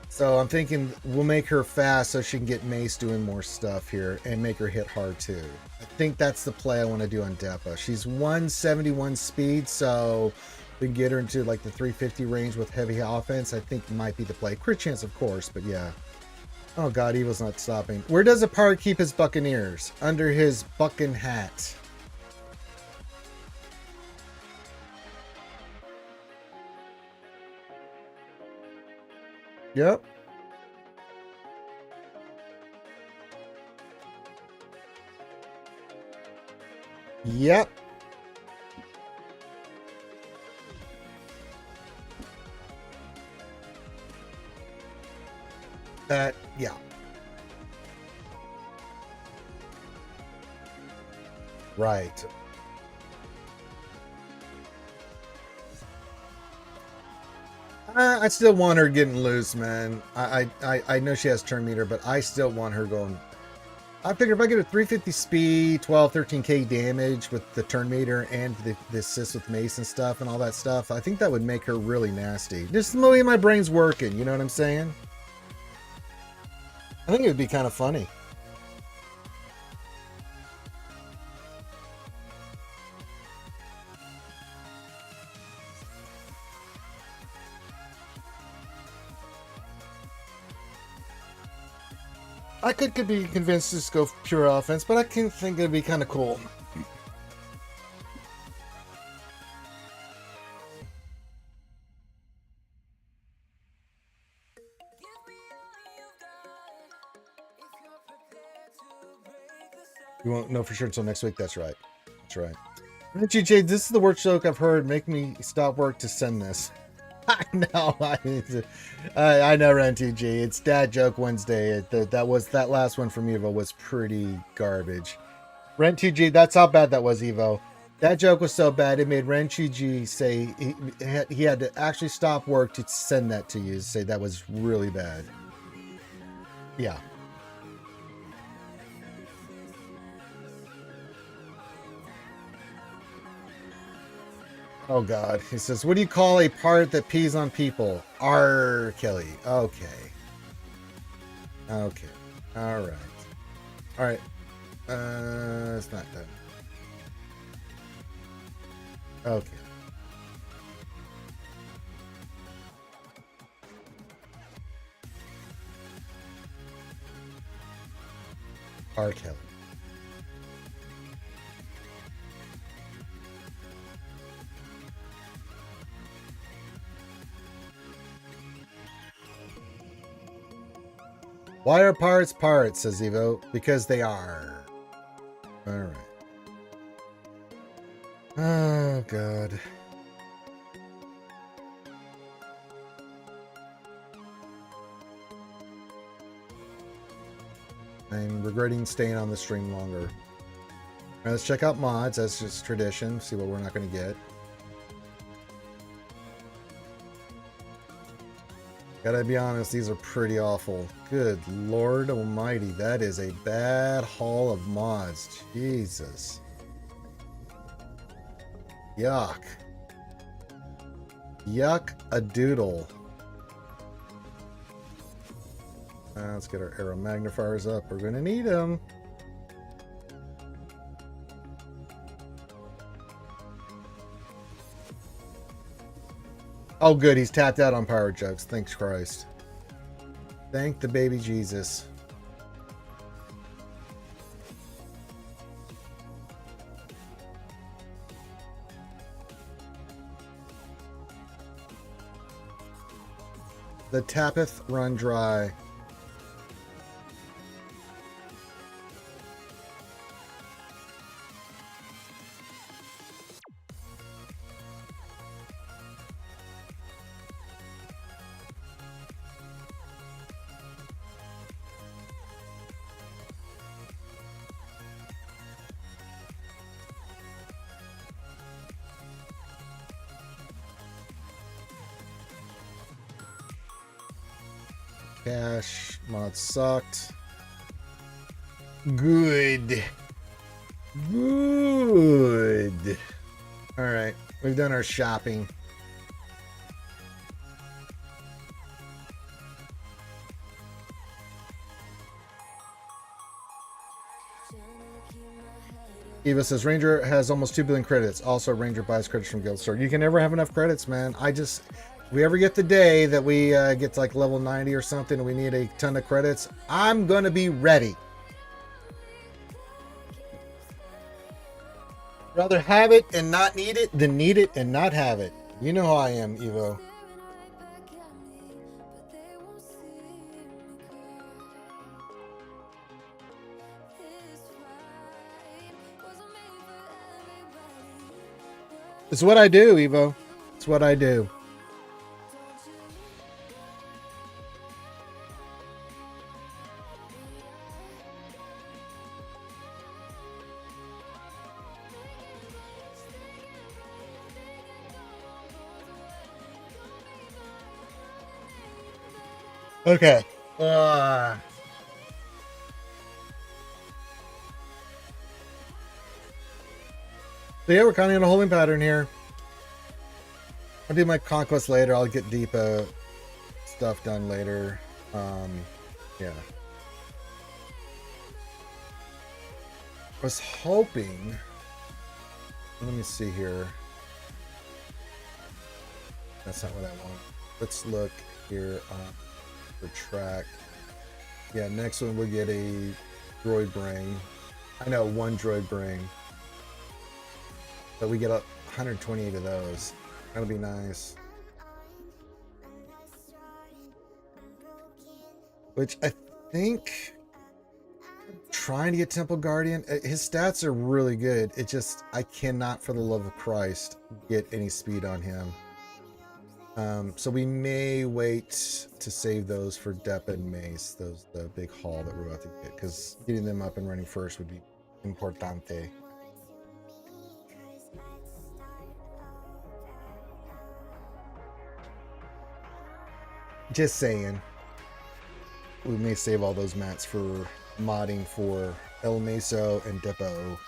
So I'm thinking we'll make her fast so she can get Mace doing more stuff here and make her hit hard too. I think that's the play I want to do on Depa. She's 171 speed, so we can get her into like the 350 range with heavy offense. I think might be the play. Crit chance, of course, but yeah. Oh god, Evil's not stopping. Where does a pirate keep his buccaneers? Under his buccan hat. Yep. Yep. Yeah. Right. I still want her getting loose, man. I know she has turn meter, but I still want her going. I figure if I get a 350 speed, 12, 13k damage with the turn meter and the assist with Mace and stuff and all that stuff, I think that would make her really nasty. Just the way my brain's working, you know what I'm saying? I think it would be kind of funny. I could be convinced to just go pure offense, but I can think it'd be kind of cool. You won't know for sure until next week. That's right. That's right. GJ, this is the worst joke I've heard. Make me stop work to send this. I know. I know, RenTG. It's Dad Joke Wednesday. That last one from Evo was pretty garbage. RenTG, that's how bad that was, Evo. That joke was so bad it made RenTG say he had to actually stop work to send that to you. Say that was really bad. Yeah. Oh God, he says, what do you call a part that pees on people? R. Kelly. Okay. Okay. All right. All right. It's not done. Okay. R. Kelly. Why are pirates pirates, says Evo? Because they are. Alright. Oh, God. I'm regretting staying on the stream longer. Alright, let's check out mods. That's just tradition. See what we're not going to get. Gotta be honest, these are pretty awful. Good Lord Almighty, that is a bad haul of mods. Jesus. Yuck. Yuck a doodle. Let's get our arrow magnifiers up. We're gonna need them. Oh, good. He's tapped out on power jokes. Thanks, Christ. Thank the baby Jesus. The tappeth run dry. Cash. Mod sucked. Good. Good. All right. We've done our shopping. Eva says Ranger has almost 2 billion credits. Also, Ranger buys credits from Guild Store. You can never have enough credits, man. If we ever get the day that we get to like level 90 or something and we need a ton of credits, I'm going to be ready. Rather have it and not need it than need it and not have it. You know how I am, Evo. It's what I do, Evo. It's what I do. Okay. So yeah, we're kind of in a holding pattern here. I'll do my conquest later. I'll get Deepa stuff done later. Yeah. I was hoping. Let me see here. That's not what I want. Let's look here on the track. Yeah, next one we'll get a droid brain. I know, one droid brain. But we get 128 of those. That'll be nice. Which I think trying to get Temple Guardian, his stats are really good. It just, I cannot for the love of Christ get any speed on him. So we may wait to save those for Depa and Mace, the big haul that we're about to get, because getting them up and running first would be importante. Just saying. We may save all those mats for modding for El Meso and Depo.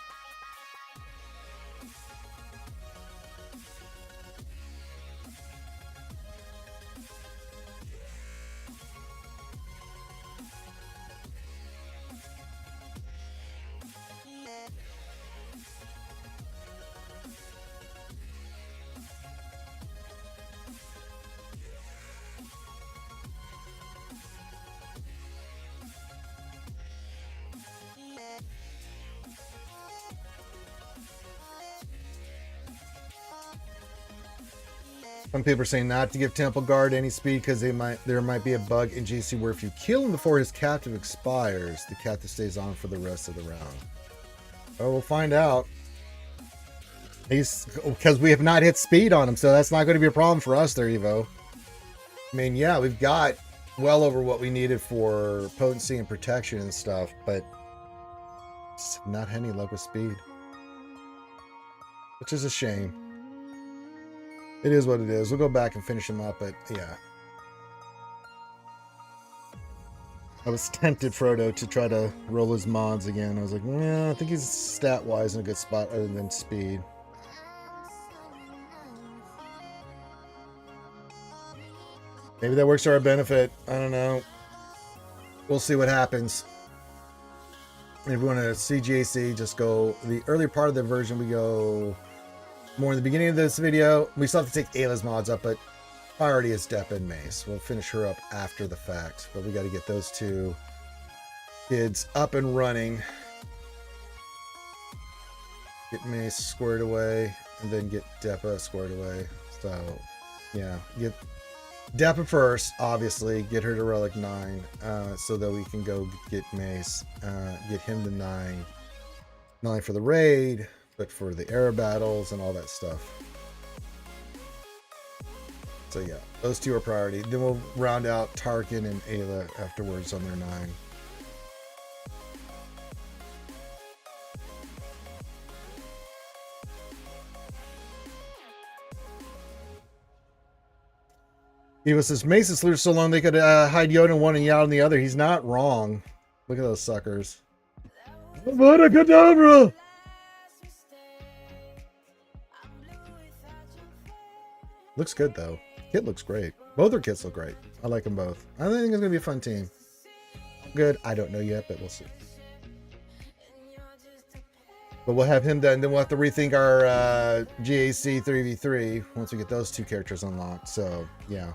Some people are saying not to give Temple Guard any speed because there might be a bug in GC where if you kill him before his captive expires, the captive stays on for the rest of the round. Oh, we'll find out. Because we have not hit speed on him, so that's not going to be a problem for us there, Evo. I mean, yeah, we've got well over what we needed for potency and protection and stuff, but not any luck with speed. Which is a shame. It is what it is. We'll go back and finish him up, but yeah. I was tempted, Frodo, to try to roll his mods again. I was like, yeah, I think he's stat-wise in a good spot other than speed. Maybe that works to our benefit. I don't know. We'll see what happens. If we want to CGAC, just go the earlier part of the version. We go more in the beginning of this video. We still have to take Ayla's mods up, but priority is Depa and Mace. We'll finish her up after the fact, but we got to get those two kids up and running. Get Mace squared away, and then get Depa squared away. So, yeah, get Depa first, obviously. Get her to Relic 9, so that we can go get Mace, get him to 9. Not only for the raid, but for the air battles and all that stuff. So yeah, those two are priority. Then we'll round out Tarkin and Ayla afterwards on their 9. Eva says, Mason slewed so long they could hide Yoda in one and Yao in the other. He's not wrong. Look at those suckers. Avada Kedavra! Looks good, though. Kit looks great. Both their kits look great. I like them both. I think it's going to be a fun team. Good. I don't know yet, but we'll see. But we'll have him done. Then we'll have to rethink our GAC 3v3 once we get those two characters unlocked. So, yeah.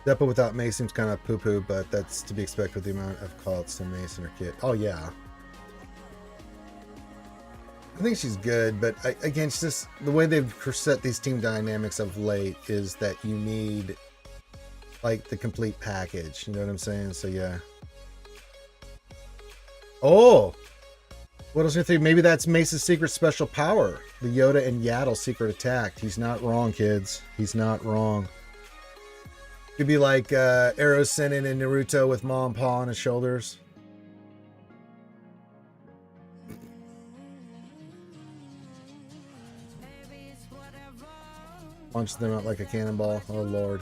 Depot without Mace seems kind of poo-poo, but that's to be expected with the amount of calls to Mace in her kit. Oh, yeah. I think she's good, but again, it's just the way they've set these team dynamics of late is that you need, like, the complete package. You know what I'm saying? So, yeah. Oh! What else do you think? Maybe that's Mace's secret special power. The Yoda and Yaddle secret attack. He's not wrong, kids. He's not wrong. Could be like Arrow Sennin and Naruto with Mom Paw on his shoulders. Punch them out like a cannonball. Oh, Lord.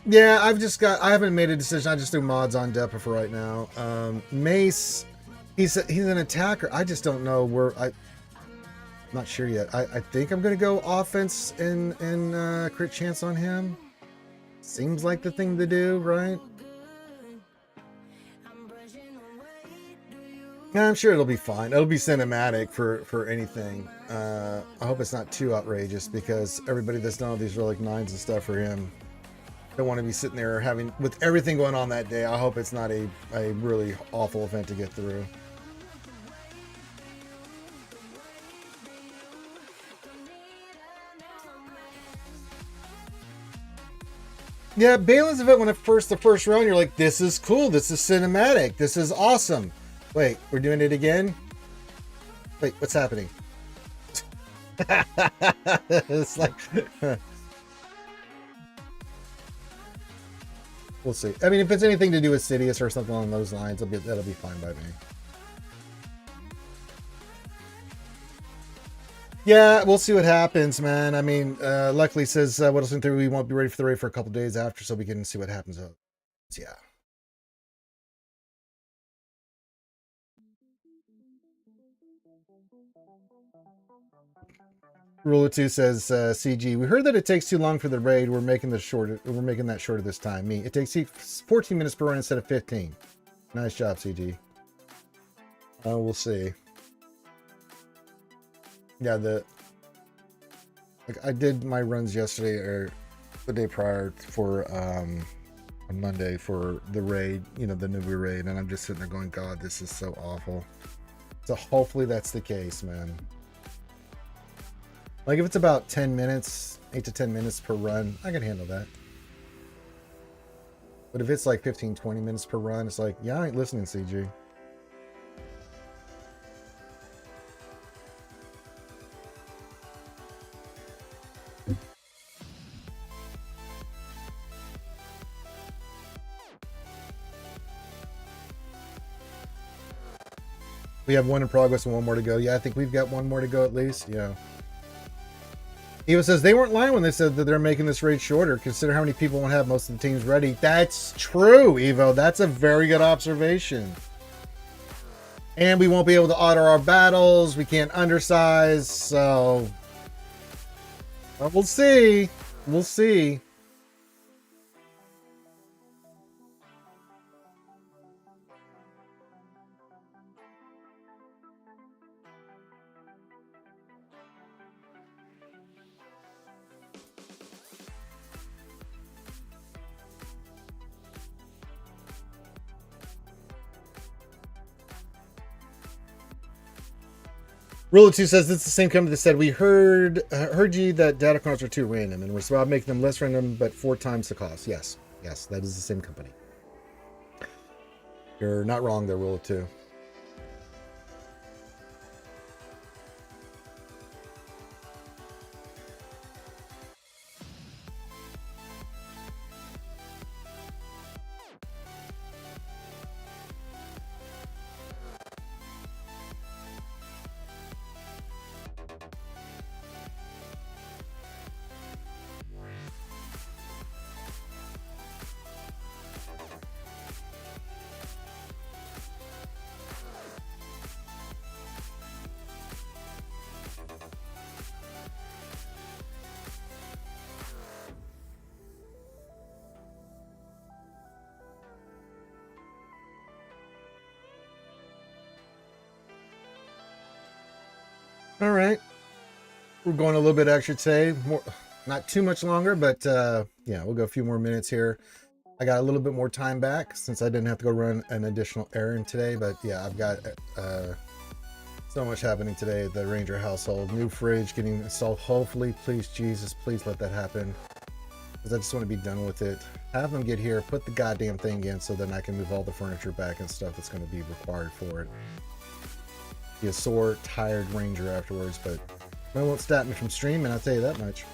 Yeah, I haven't made a decision. I just do mods on Depa for right now. Mace, he's an attacker. I just don't know where I'm not sure yet. I think I'm going to go offense and crit chance on him. Seems like the thing to do, right? Yeah, I'm sure it'll be fine. It'll be cinematic for anything. I hope it's not too outrageous because everybody that's done all these relic 9s and stuff for him don't want to be sitting there having, with everything going on that day. I hope it's not a really awful event to get through. Yeah, Balin's event when the first round, you're like, this is cool, this is cinematic, this is awesome. Wait, we're doing it again? Wait, what's happening? It's like we'll see. I mean, if it's anything to do with Sidious or something along those lines, that'll be fine by me. Yeah, we'll see what happens, man. I mean, luckily says what else in theory we won't be ready for the raid for a couple days after, so we can see what happens. Yeah. Ruler 2 says, CG, we heard that it takes too long for the raid. We're making that shorter this time. Me, it takes 14 minutes per run instead of 15. Nice job, CG. We'll see. Yeah, I did my runs yesterday or the day prior for on Monday for the raid, the Nubu raid, and I'm just sitting there going, God, this is so awful. So hopefully that's the case, man. Like if it's about 10 minutes, 8 to 10 minutes per run, I can handle that. But if it's like 15, 20 minutes per run, it's like, yeah, I ain't listening, CG. We have one in progress and one more to go. Yeah, I think we've got one more to go at least. Yeah. Evo says they weren't lying when they said that they're making this raid shorter. Consider how many people won't have most of the teams ready. That's true, Evo. That's a very good observation. And we won't be able to auto our battles. We can't undersize. So, but we'll see. We'll see. Rule 2 says it's the same company that said, we heard you that data cards are too random and we're about making them less random, but 4 times the cost. Yes, that is the same company. You're not wrong there, Rule 2. All right. We're going a little bit extra today. More, not too much longer, but yeah, we'll go a few more minutes here. I got a little bit more time back since I didn't have to go run an additional errand today. But yeah, I've got so much happening today at the Ranger household. New fridge getting installed. Hopefully, please, Jesus, please let that happen. Because I just want to be done with it. Have them get here, put the goddamn thing in so then I can move all the furniture back and stuff that's going to be required for it. Be a sore, tired Ranger afterwards, but it won't stop me from streaming, I'll tell you that much.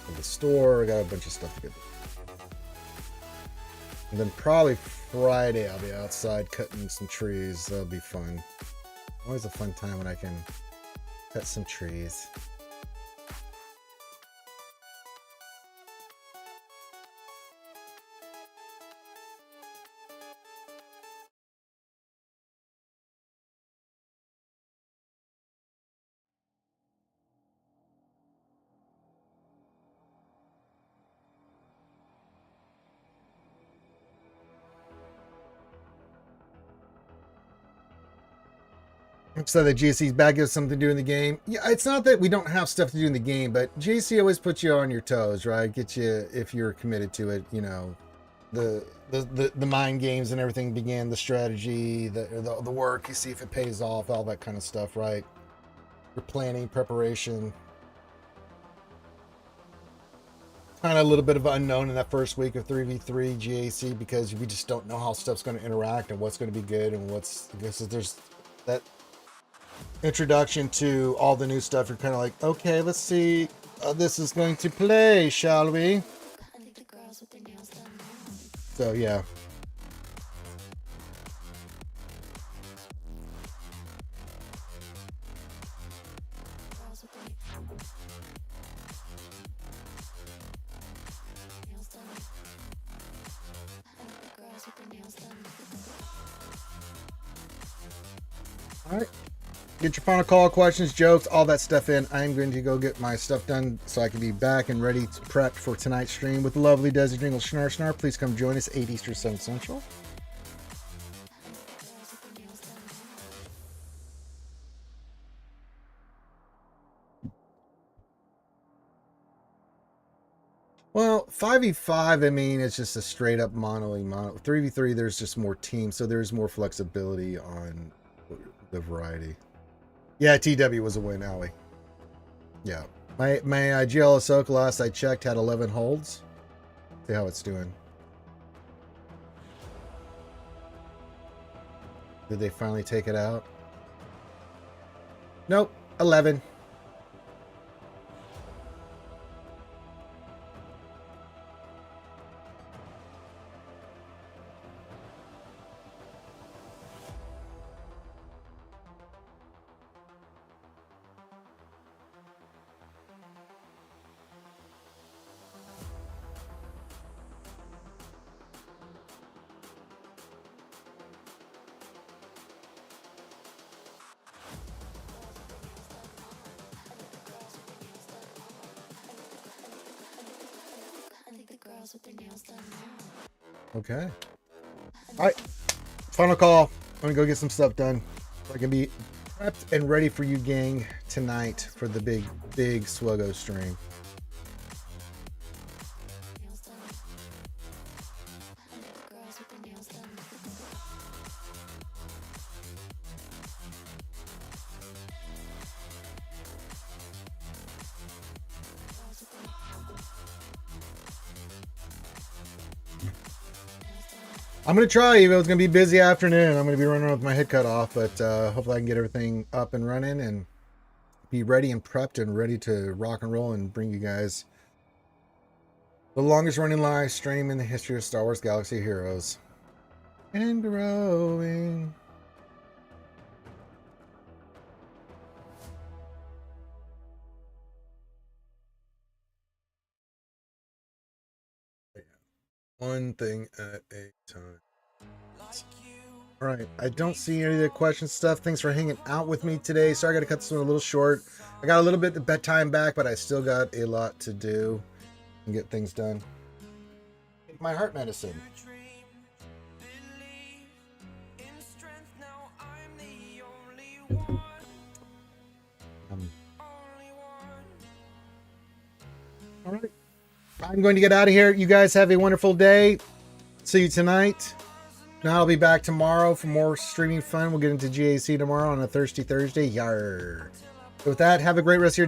For the store, I got a bunch of stuff to get. And then probably Friday I'll be outside cutting some trees. That'll be fun. Always a fun time when I can cut some trees. So that GSC's back gives something to do in the game. Yeah, it's not that we don't have stuff to do in the game, but GSC always puts you on your toes, right? Get you, if you're committed to it, you know, the mind games and everything begin, the strategy, the work, you see if it pays off, all that kind of stuff, right? Your planning, preparation. Kind of a little bit of unknown in that first week of 3v3 GAC because we just don't know how stuff's going to interact and what's going to be good and what's, I guess there's that introduction to all the new stuff. You're kind of like, okay, let's see how this is going to play, shall we? So yeah. All right. Get your final call, questions, jokes, all that stuff in. I'm going to go get my stuff done so I can be back and ready to prep for tonight's stream with the lovely Desi Jingle Schnar Schnar. Please come join us 8 Eastern, 7 Central. Well, 5v5, I mean, it's just a straight up mono. 3v3, there's just more teams, so there's more flexibility on the variety. Yeah, TW was a win, Allie. Yeah. My GL Ahsoka last I checked had 11 holds. See how it's doing. Did they finally take it out? Nope, 11. Okay. All right. Final call. I'm going to go get some stuff done so I can be prepped and ready for you, gang, tonight for the big SWGOH stream. I'm going to try, even though it's going to be a busy afternoon. I'm going to be running around with my head cut off, but hopefully I can get everything up and running and be ready and prepped and ready to rock and roll and bring you guys the longest running live stream in the history of Star Wars Galaxy Heroes. And growing. One thing at a time. All right, I don't see any of the question stuff. Thanks for hanging out with me today. Sorry I got to cut this one a little short. I got a little bit of bedtime back, but I still got a lot to do and get things done. Take my heart medicine. All right, I'm going to get out of here. You guys have a wonderful day. See you tonight. Now I'll be back tomorrow for more streaming fun. We'll get into GAC tomorrow on a Thirsty Thursday. Yar. So with that, have a great rest of your day.